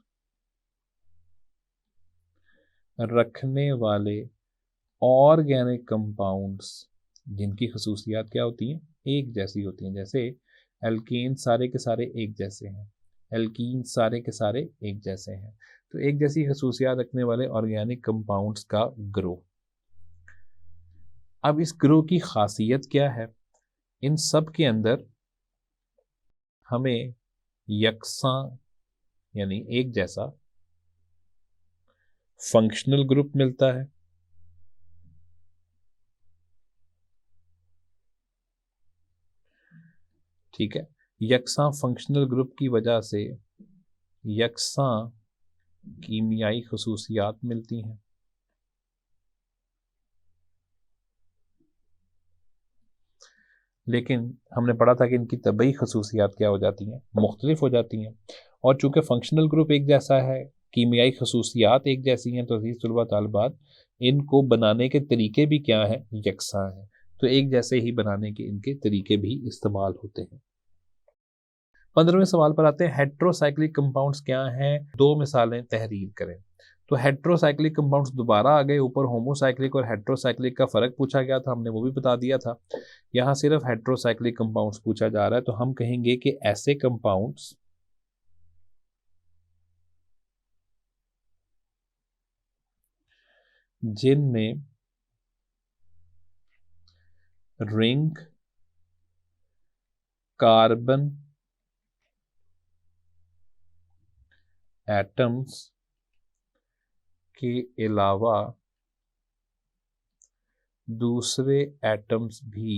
Speaker 1: रखने वाले ऑर्गेनिक कंपाउंड्स, जिनकी खसूसियात क्या होती हैं? एक जैसी होती हैं। जैसे एल्कीन सारे के सारे एक जैसे हैं, एल्कीन सारे के सारे एक जैसे हैं। तो एक जैसी खसूसियात रखने वाले ऑर्गेनिक कंपाउंड्स का ग्रुप। अब इस ग्रुप की खासियत क्या है? इन सब के अंदर हमें यकसां यानी एक जैसा फंक्शनल ग्रुप मिलता है, ठीक है। यकसां फंक्शनल ग्रुप की वजह से यकसां कीमियाई खसूसियात मिलती हैं। लेकिन हमने पढ़ा था कि इनकी तबई खसूसियात क्या हो जाती हैं, मुख्तलिफ हो जाती हैं। और चूँकि फंक्शनल ग्रुप एक जैसा है, कीमियाई खसूसियात एक जैसी हैं, तो अजीज़ तलबा तालिबात इनको बनाने के तरीके भी क्या हैं, यकसा हैं। तो एक जैसे ही बनाने के इनके तरीके भी इस्तेमाल होते हैं। 15वें सवाल पर आते हैं, हेट्रोसाइक्लिक कंपाउंड्स क्या हैं, दो मिसालें तहरीर करें। तो हेट्रोसाइक्लिक कंपाउंड्स दोबारा आ गए ऊपर, होमोसाइक्लिक और हेट्रोसाइक्लिक का फ़र्क पूछा गया था, हमने वो भी बता दिया था। यहाँ सिर्फ हेट्रोसाइक्लिक कंपाउंड्स पूछा जा रहा है, तो हम कहेंगे कि ऐसे कंपाउंड्स जिनमें रिंग कार्बन एटम्स के अलावा दूसरे एटम्स भी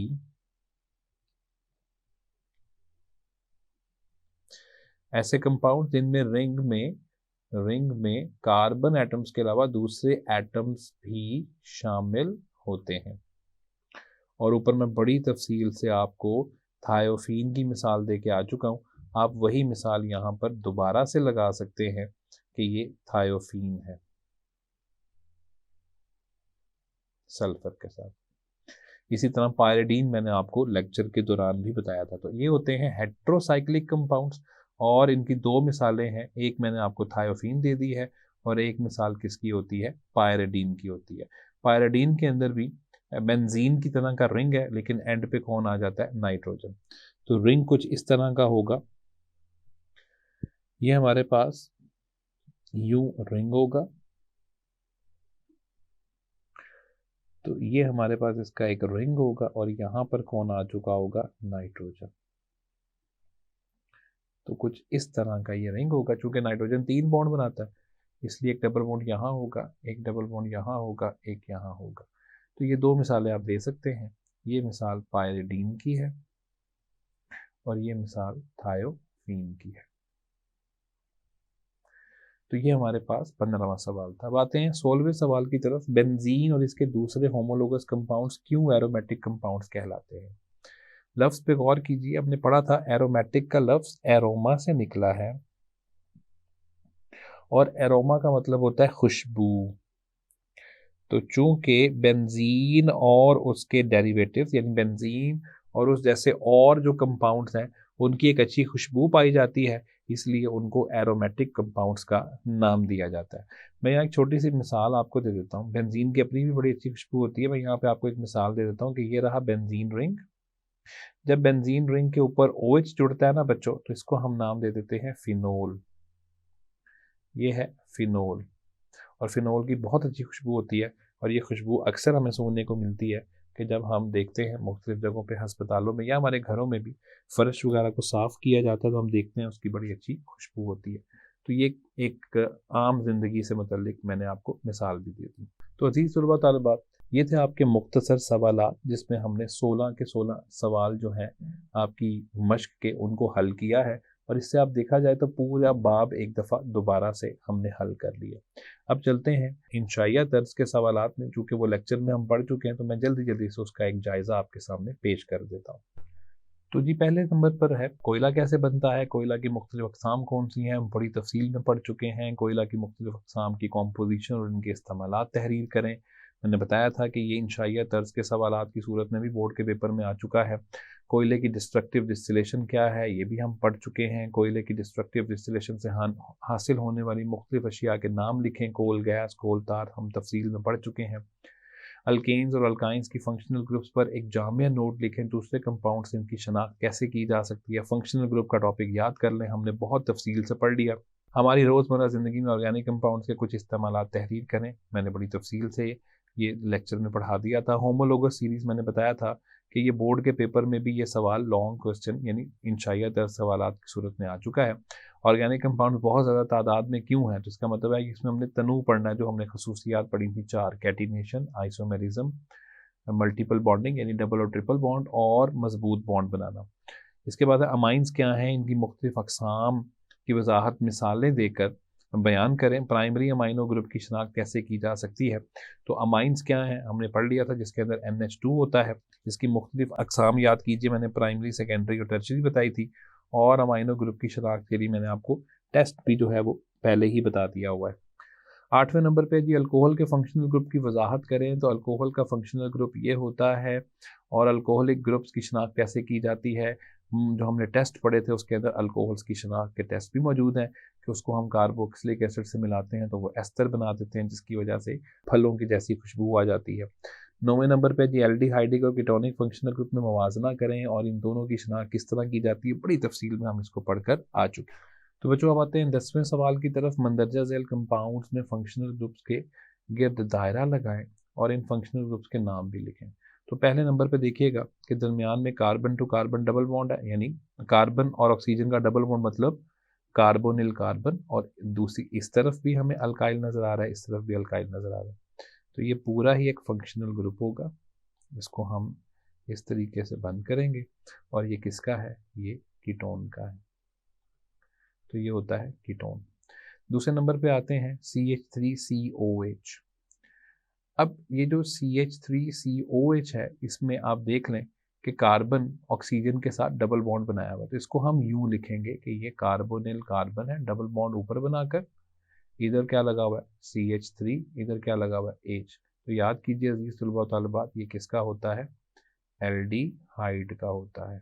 Speaker 1: ऐसे कंपाउंड जिनमें रिंग में कार्बन एटम्स के अलावा दूसरे एटम्स भी शामिल होते हैं। और ऊपर मैं बड़ी तफसील से आपको थायोफीन की मिसाल दे के आ चुका हूँ, आप वही मिसाल यहाँ पर दोबारा से लगा सकते हैं कि ये थायोफीन है सल्फर के साथ। इसी तरह पायरिडीन मैंने आपको लेक्चर के दौरान भी बताया था। तो ये होते हैं हेट्रोसाइक्लिक कंपाउंड्स और इनकी दो मिसालें हैं, एक मैंने आपको थायोफीन दे दी है और एक मिसाल किसकी होती है, पायरिडीन की होती है। पायरिडीन के अंदर भी बेंजीन की तरह का रिंग है, लेकिन एंड पे कौन आ जाता है, नाइट्रोजन। तो रिंग कुछ इस तरह का होगा, ये हमारे पास यू रिंग होगा, तो ये हमारे पास इसका एक रिंग होगा और यहाँ पर कौन आ चुका होगा, नाइट्रोजन। तो कुछ इस तरह का ये रिंग होगा। चूंकि नाइट्रोजन 3 बॉन्ड बनाता है, इसलिए एक डबल बॉन्ड यहाँ होगा, एक डबल बॉन्ड यहाँ होगा, एक यहाँ होगा। तो ये दो मिसालें आप दे सकते हैं, ये मिसाल पायरिडीन की है और ये मिसाल थायोफीन की है। तो ये हमारे पास 15वां सवाल था। अब आते हैं 16वें सवाल की तरफ। बेंजीन और इसके दूसरे होमोलोगस कंपाउंड्स क्यों एरोमेटिक कंपाउंड्स कहलाते हैं। लफ्ज़ पे गौर कीजिए, हमने पढ़ा था एरोमेटिक का लफ्ज़ एरोमा से निकला है और एरोमा का मतलब होता है खुशबू। तो चूंकि बेंजीन और उसके डेरिवेटिव्स यानी बेंजीन और उस जैसे और जो कंपाउंड्स हैं उनकी एक अच्छी खुशबू पाई जाती है, इसलिए उनको एरोमेटिक कंपाउंड्स का नाम दिया जाता है। मैं यहाँ एक छोटी सी मिसाल आपको दे देता हूँ। बेंजीन की अपनी भी बड़ी अच्छी खुशबू होती है। मैं यहाँ पे आपको एक मिसाल दे देता हूँ कि ये रहा बेंजीन रिंग। जब बेंजीन रिंग के ऊपर OH जुड़ता है ना बच्चों, तो इसको हम नाम दे देते हैं फिनोल। ये है फिनोल और फिनोल की बहुत अच्छी खुशबू होती है और ये खुशबू अक्सर हमें सुनने को मिलती है कि जब हम देखते हैं मुख्तलिफ जगहों पे, अस्पतालों में या हमारे घरों में भी फर्श वगैरह को साफ़ किया जाता है, तो हम देखते हैं उसकी बड़ी अच्छी खुशबू होती है। तो ये एक आम जिंदगी से मुतल्लिक मैंने आपको मिसाल भी दी थी। तो अजीज़ तलबा तालिबात, ये थे आपके मुख्तसर सवालात जिसमें हमने 16 के 16 सवाल जो हैं आपकी मश्क के उनको हल किया है और इससे आप देखा जाए तो पूरा बाब एक दफ़ा दोबारा से हमने हल कर लिया। अब चलते हैं इंशाइया तर्ज के सवालात में। चूँकि वो लेक्चर में हम पढ़ चुके हैं, तो मैं जल्दी जल्दी से उसका एक जायज़ा आपके सामने पेश कर देता हूँ। तो जी पहले नंबर पर है कोयला कैसे बनता है, कोयला की मुख्तलिफ अक़साम कौन सी हैं, हम बड़ी तफसील में पढ़ चुके हैं। कोयला की मुख्तलिफ अक़साम की कॉम्पोजिशन और इनके इस्तेमालात तहरीर करें। मैंने बताया था कि ये इंशाइया तर्ज के सवालात की सूरत में भी बोर्ड के पेपर में आ चुका है। कोयले की डिस्ट्रक्टिव डिस्टिलेशन क्या है, ये भी हम पढ़ चुके हैं। कोयले की डिस्ट्रक्टिव डिस्टिलेशन से हासिल होने वाली मुख्तलिफ अशिया के नाम लिखें, कोल गैस, कोल तार, हम तफसील में पढ़ चुके हैं। अल्केन्स और अल्काइंस की फंक्शनल ग्रुप्स पर एक जामिया नोट लिखें, दूसरे कंपाउंड्स इनकी शनाख्त कैसे की जा सकती है। फंक्शनल ग्रुप का टॉपिक याद कर लें, हमने बहुत तफसील से पढ़ लिया। हमारी रोज़मर्रा ज़िंदगी में ऑर्गेनिक कंपाउंड्स के कुछ इस्तेमालात तहरीर करें, मैंने बड़ी तफसील से ये लेक्चर में पढ़ा दिया था। होमोलोगस सीरीज़ मैंने बताया था कि ये बोर्ड के पेपर में भी ये सवाल लॉन्ग क्वेश्चन यानी इंशाइया दर सवालात की सूरत में आ चुका है। ऑर्गेनिक कंपाउंड बहुत ज़्यादा तादाद में क्यों है, तो इसका मतलब है कि इसमें हमने तनू पढ़ना है, जो हमने खसूसियात पढ़ी थी 4, कैटिनेशन, आइसोमेरिज्म, मल्टीपल बॉन्डिंग यानी डबल और ट्रिपल बॉन्ड और मजबूत बॉन्ड बनाना। इसके बाद अमाइंस क्या हैं, इनकी मुख्तलिफ अक़साम की वजाहत मिसालें देकर बयान करें। प्राइमरी अमाइनो ग्रुप की शनाख्त कैसे की जा सकती है? तो अमाइंस क्या हैं हमने पढ़ लिया था, जिसके अंदर NH2 होता है, जिसकी मुख्तलिफ अकसाम याद कीजिए, मैंने प्राइमरी, सेकेंडरी और टर्शरी बताई थी। और अमाइनो ग्रुप की शनाख्त के लिए मैंने आपको टेस्ट भी जो है वो पहले ही बता दिया हुआ है। 8वें नंबर पे जी अल्कोहल के फंक्शनल ग्रुप की वजाहत करें। तो अल्कोहल का फंक्शनल ग्रुप ये होता है, और अल्कोहलिक ग्रुप्स की शनाख्त कैसे की जाती है? जो हमने टेस्ट पढ़े थे उसके अंदर अल्कोहल्स की शनाख्त के टेस्ट भी मौजूद हैं कि उसको हम कार्बोक्सिलिक एसिड से मिलाते हैं तो वो एस्टर बना देते हैं, जिसकी वजह से फलों की जैसी खुशबू आ जाती है। 9वें नंबर पे जी एल्डिहाइडिक और कीटोनिक फंक्शनल ग्रुप में मवाजना करें और इन दोनों की शनाख्त किस तरह की जाती है, बड़ी तफसील में हम इसको पढ़कर आ चुके हैं। तो बच्चों अब आते हैं 10वें सवाल की तरफ। मंदरजा झैल कंपाउंड्स में फंक्शनल ग्रुप्स के गिर्द दायरा लगाएं और इन फंक्शनल ग्रुप्स के नाम भी लिखें। तो पहले नंबर पे देखिएगा कि दरमियान में carbon to carbon double bond है, यानी कार्बन और ऑक्सीजन का डबल बॉन्ड, मतलब कार्बोनिल कार्बन, और दूसरी इस तरफ भी हमें अल्काइल नज़र आ रहा है, इस तरफ भी अल्काइल नज़र आ रहा है। तो ये पूरा ही एक फंक्शनल ग्रुप होगा, इसको हम इस तरीके से बंद करेंगे। और ये किसका है? ये कीटोन का है। तो ये होता है कीटोन। दूसरे नंबर पे आते हैं CH3COH। अब ये जो CH3COH है, इसमें आप देख लें कि कार्बन ऑक्सीजन के साथ डबल बॉन्ड बनाया हुआ है, तो इसको हम यूं लिखेंगे कि ये कार्बोनिल कार्बन है, डबल बॉन्ड ऊपर बनाकर, इधर क्या लगा हुआ है? CH3, इधर क्या लगा हुआ है? H। तो याद कीजिए अजीज तलबा तालिबात, ये किसका होता है? एल्डिहाइड का होता है।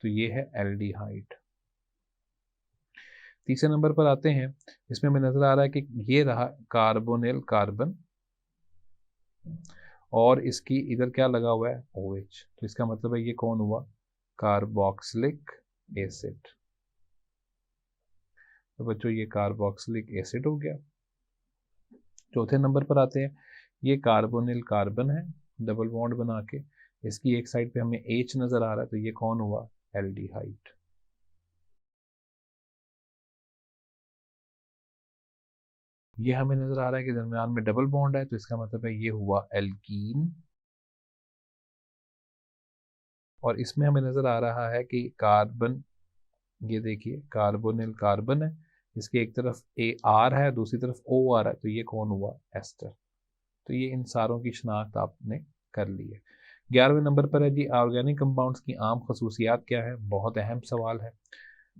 Speaker 1: तो ये है एल्डिहाइड। तीसरे नंबर पर आते हैं, इसमें हमें नजर आ रहा है कि ये रहा कार्बोनिल कार्बन और इसकी इधर क्या लगा हुआ है? OH। तो इसका मतलब है ये कौन हुआ? Carboxylic acid. तो बच्चों ये कार्बोक्सिलिक एसिड हो गया। चौथे नंबर पर आते हैं, ये कार्बोनिल कार्बन है, डबल बॉन्ड बना के, इसकी एक साइड पे हमें H नजर आ रहा है, तो ये कौन हुआ? एल्डिहाइड। ये हमें नजर आ रहा है कि दरमियान में डबल बॉन्ड है, तो इसका मतलब है ये हुआ एल्कीन। और इसमें हमें नजर आ रहा है कि कार्बन, ये देखिए कार्बोनिल कार्बन है, इसकी एक तरफ AR है, दूसरी तरफ OR है, तो ये कौन हुआ? एस्टर। तो ये इन सारों की शनाख्त आपने कर ली है। 11वें नंबर पर है जी ऑर्गेनिक कंपाउंड्स की आम खसूसियात क्या है? बहुत अहम सवाल है।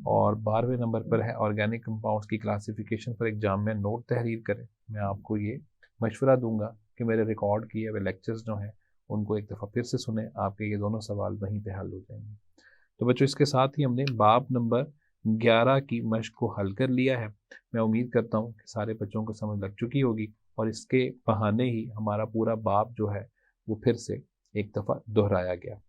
Speaker 1: और 12वें नंबर पर है ऑर्गेनिक कंपाउंड्स की क्लासिफिकेशन पर एग्जाम में नोट तहरीर करें। मैं आपको ये मशवरा दूंगा कि मेरे रिकॉर्ड किए हुए लेक्चर्स जो हैं उनको एक दफ़ा फिर से सुने, आपके ये दोनों सवाल वहीं पे हल हो जाएंगे। तो बच्चों इसके साथ ही हमने बाब नंबर 11 की मश्क को हल कर लिया है। मैं उम्मीद करता हूँ कि सारे बच्चों को समझ लग चुकी होगी और इसके बहाने ही हमारा पूरा बाब जो है वो फिर से एक दफ़ा दोहराया गया।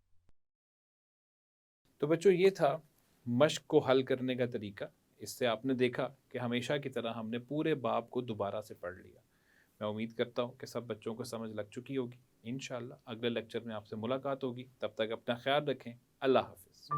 Speaker 1: तो बच्चों ये था मश्क को हल करने का तरीका। इससे आपने देखा कि हमेशा की तरह हमने पूरे बाब को दोबारा से पढ़ लिया। मैं उम्मीद करता हूँ कि सब बच्चों को समझ लग चुकी होगी। इंशाअल्लाह अगले लेक्चर में आपसे मुलाकात होगी। तब तक अपना ख्याल रखें। अल्लाह हाफिज़।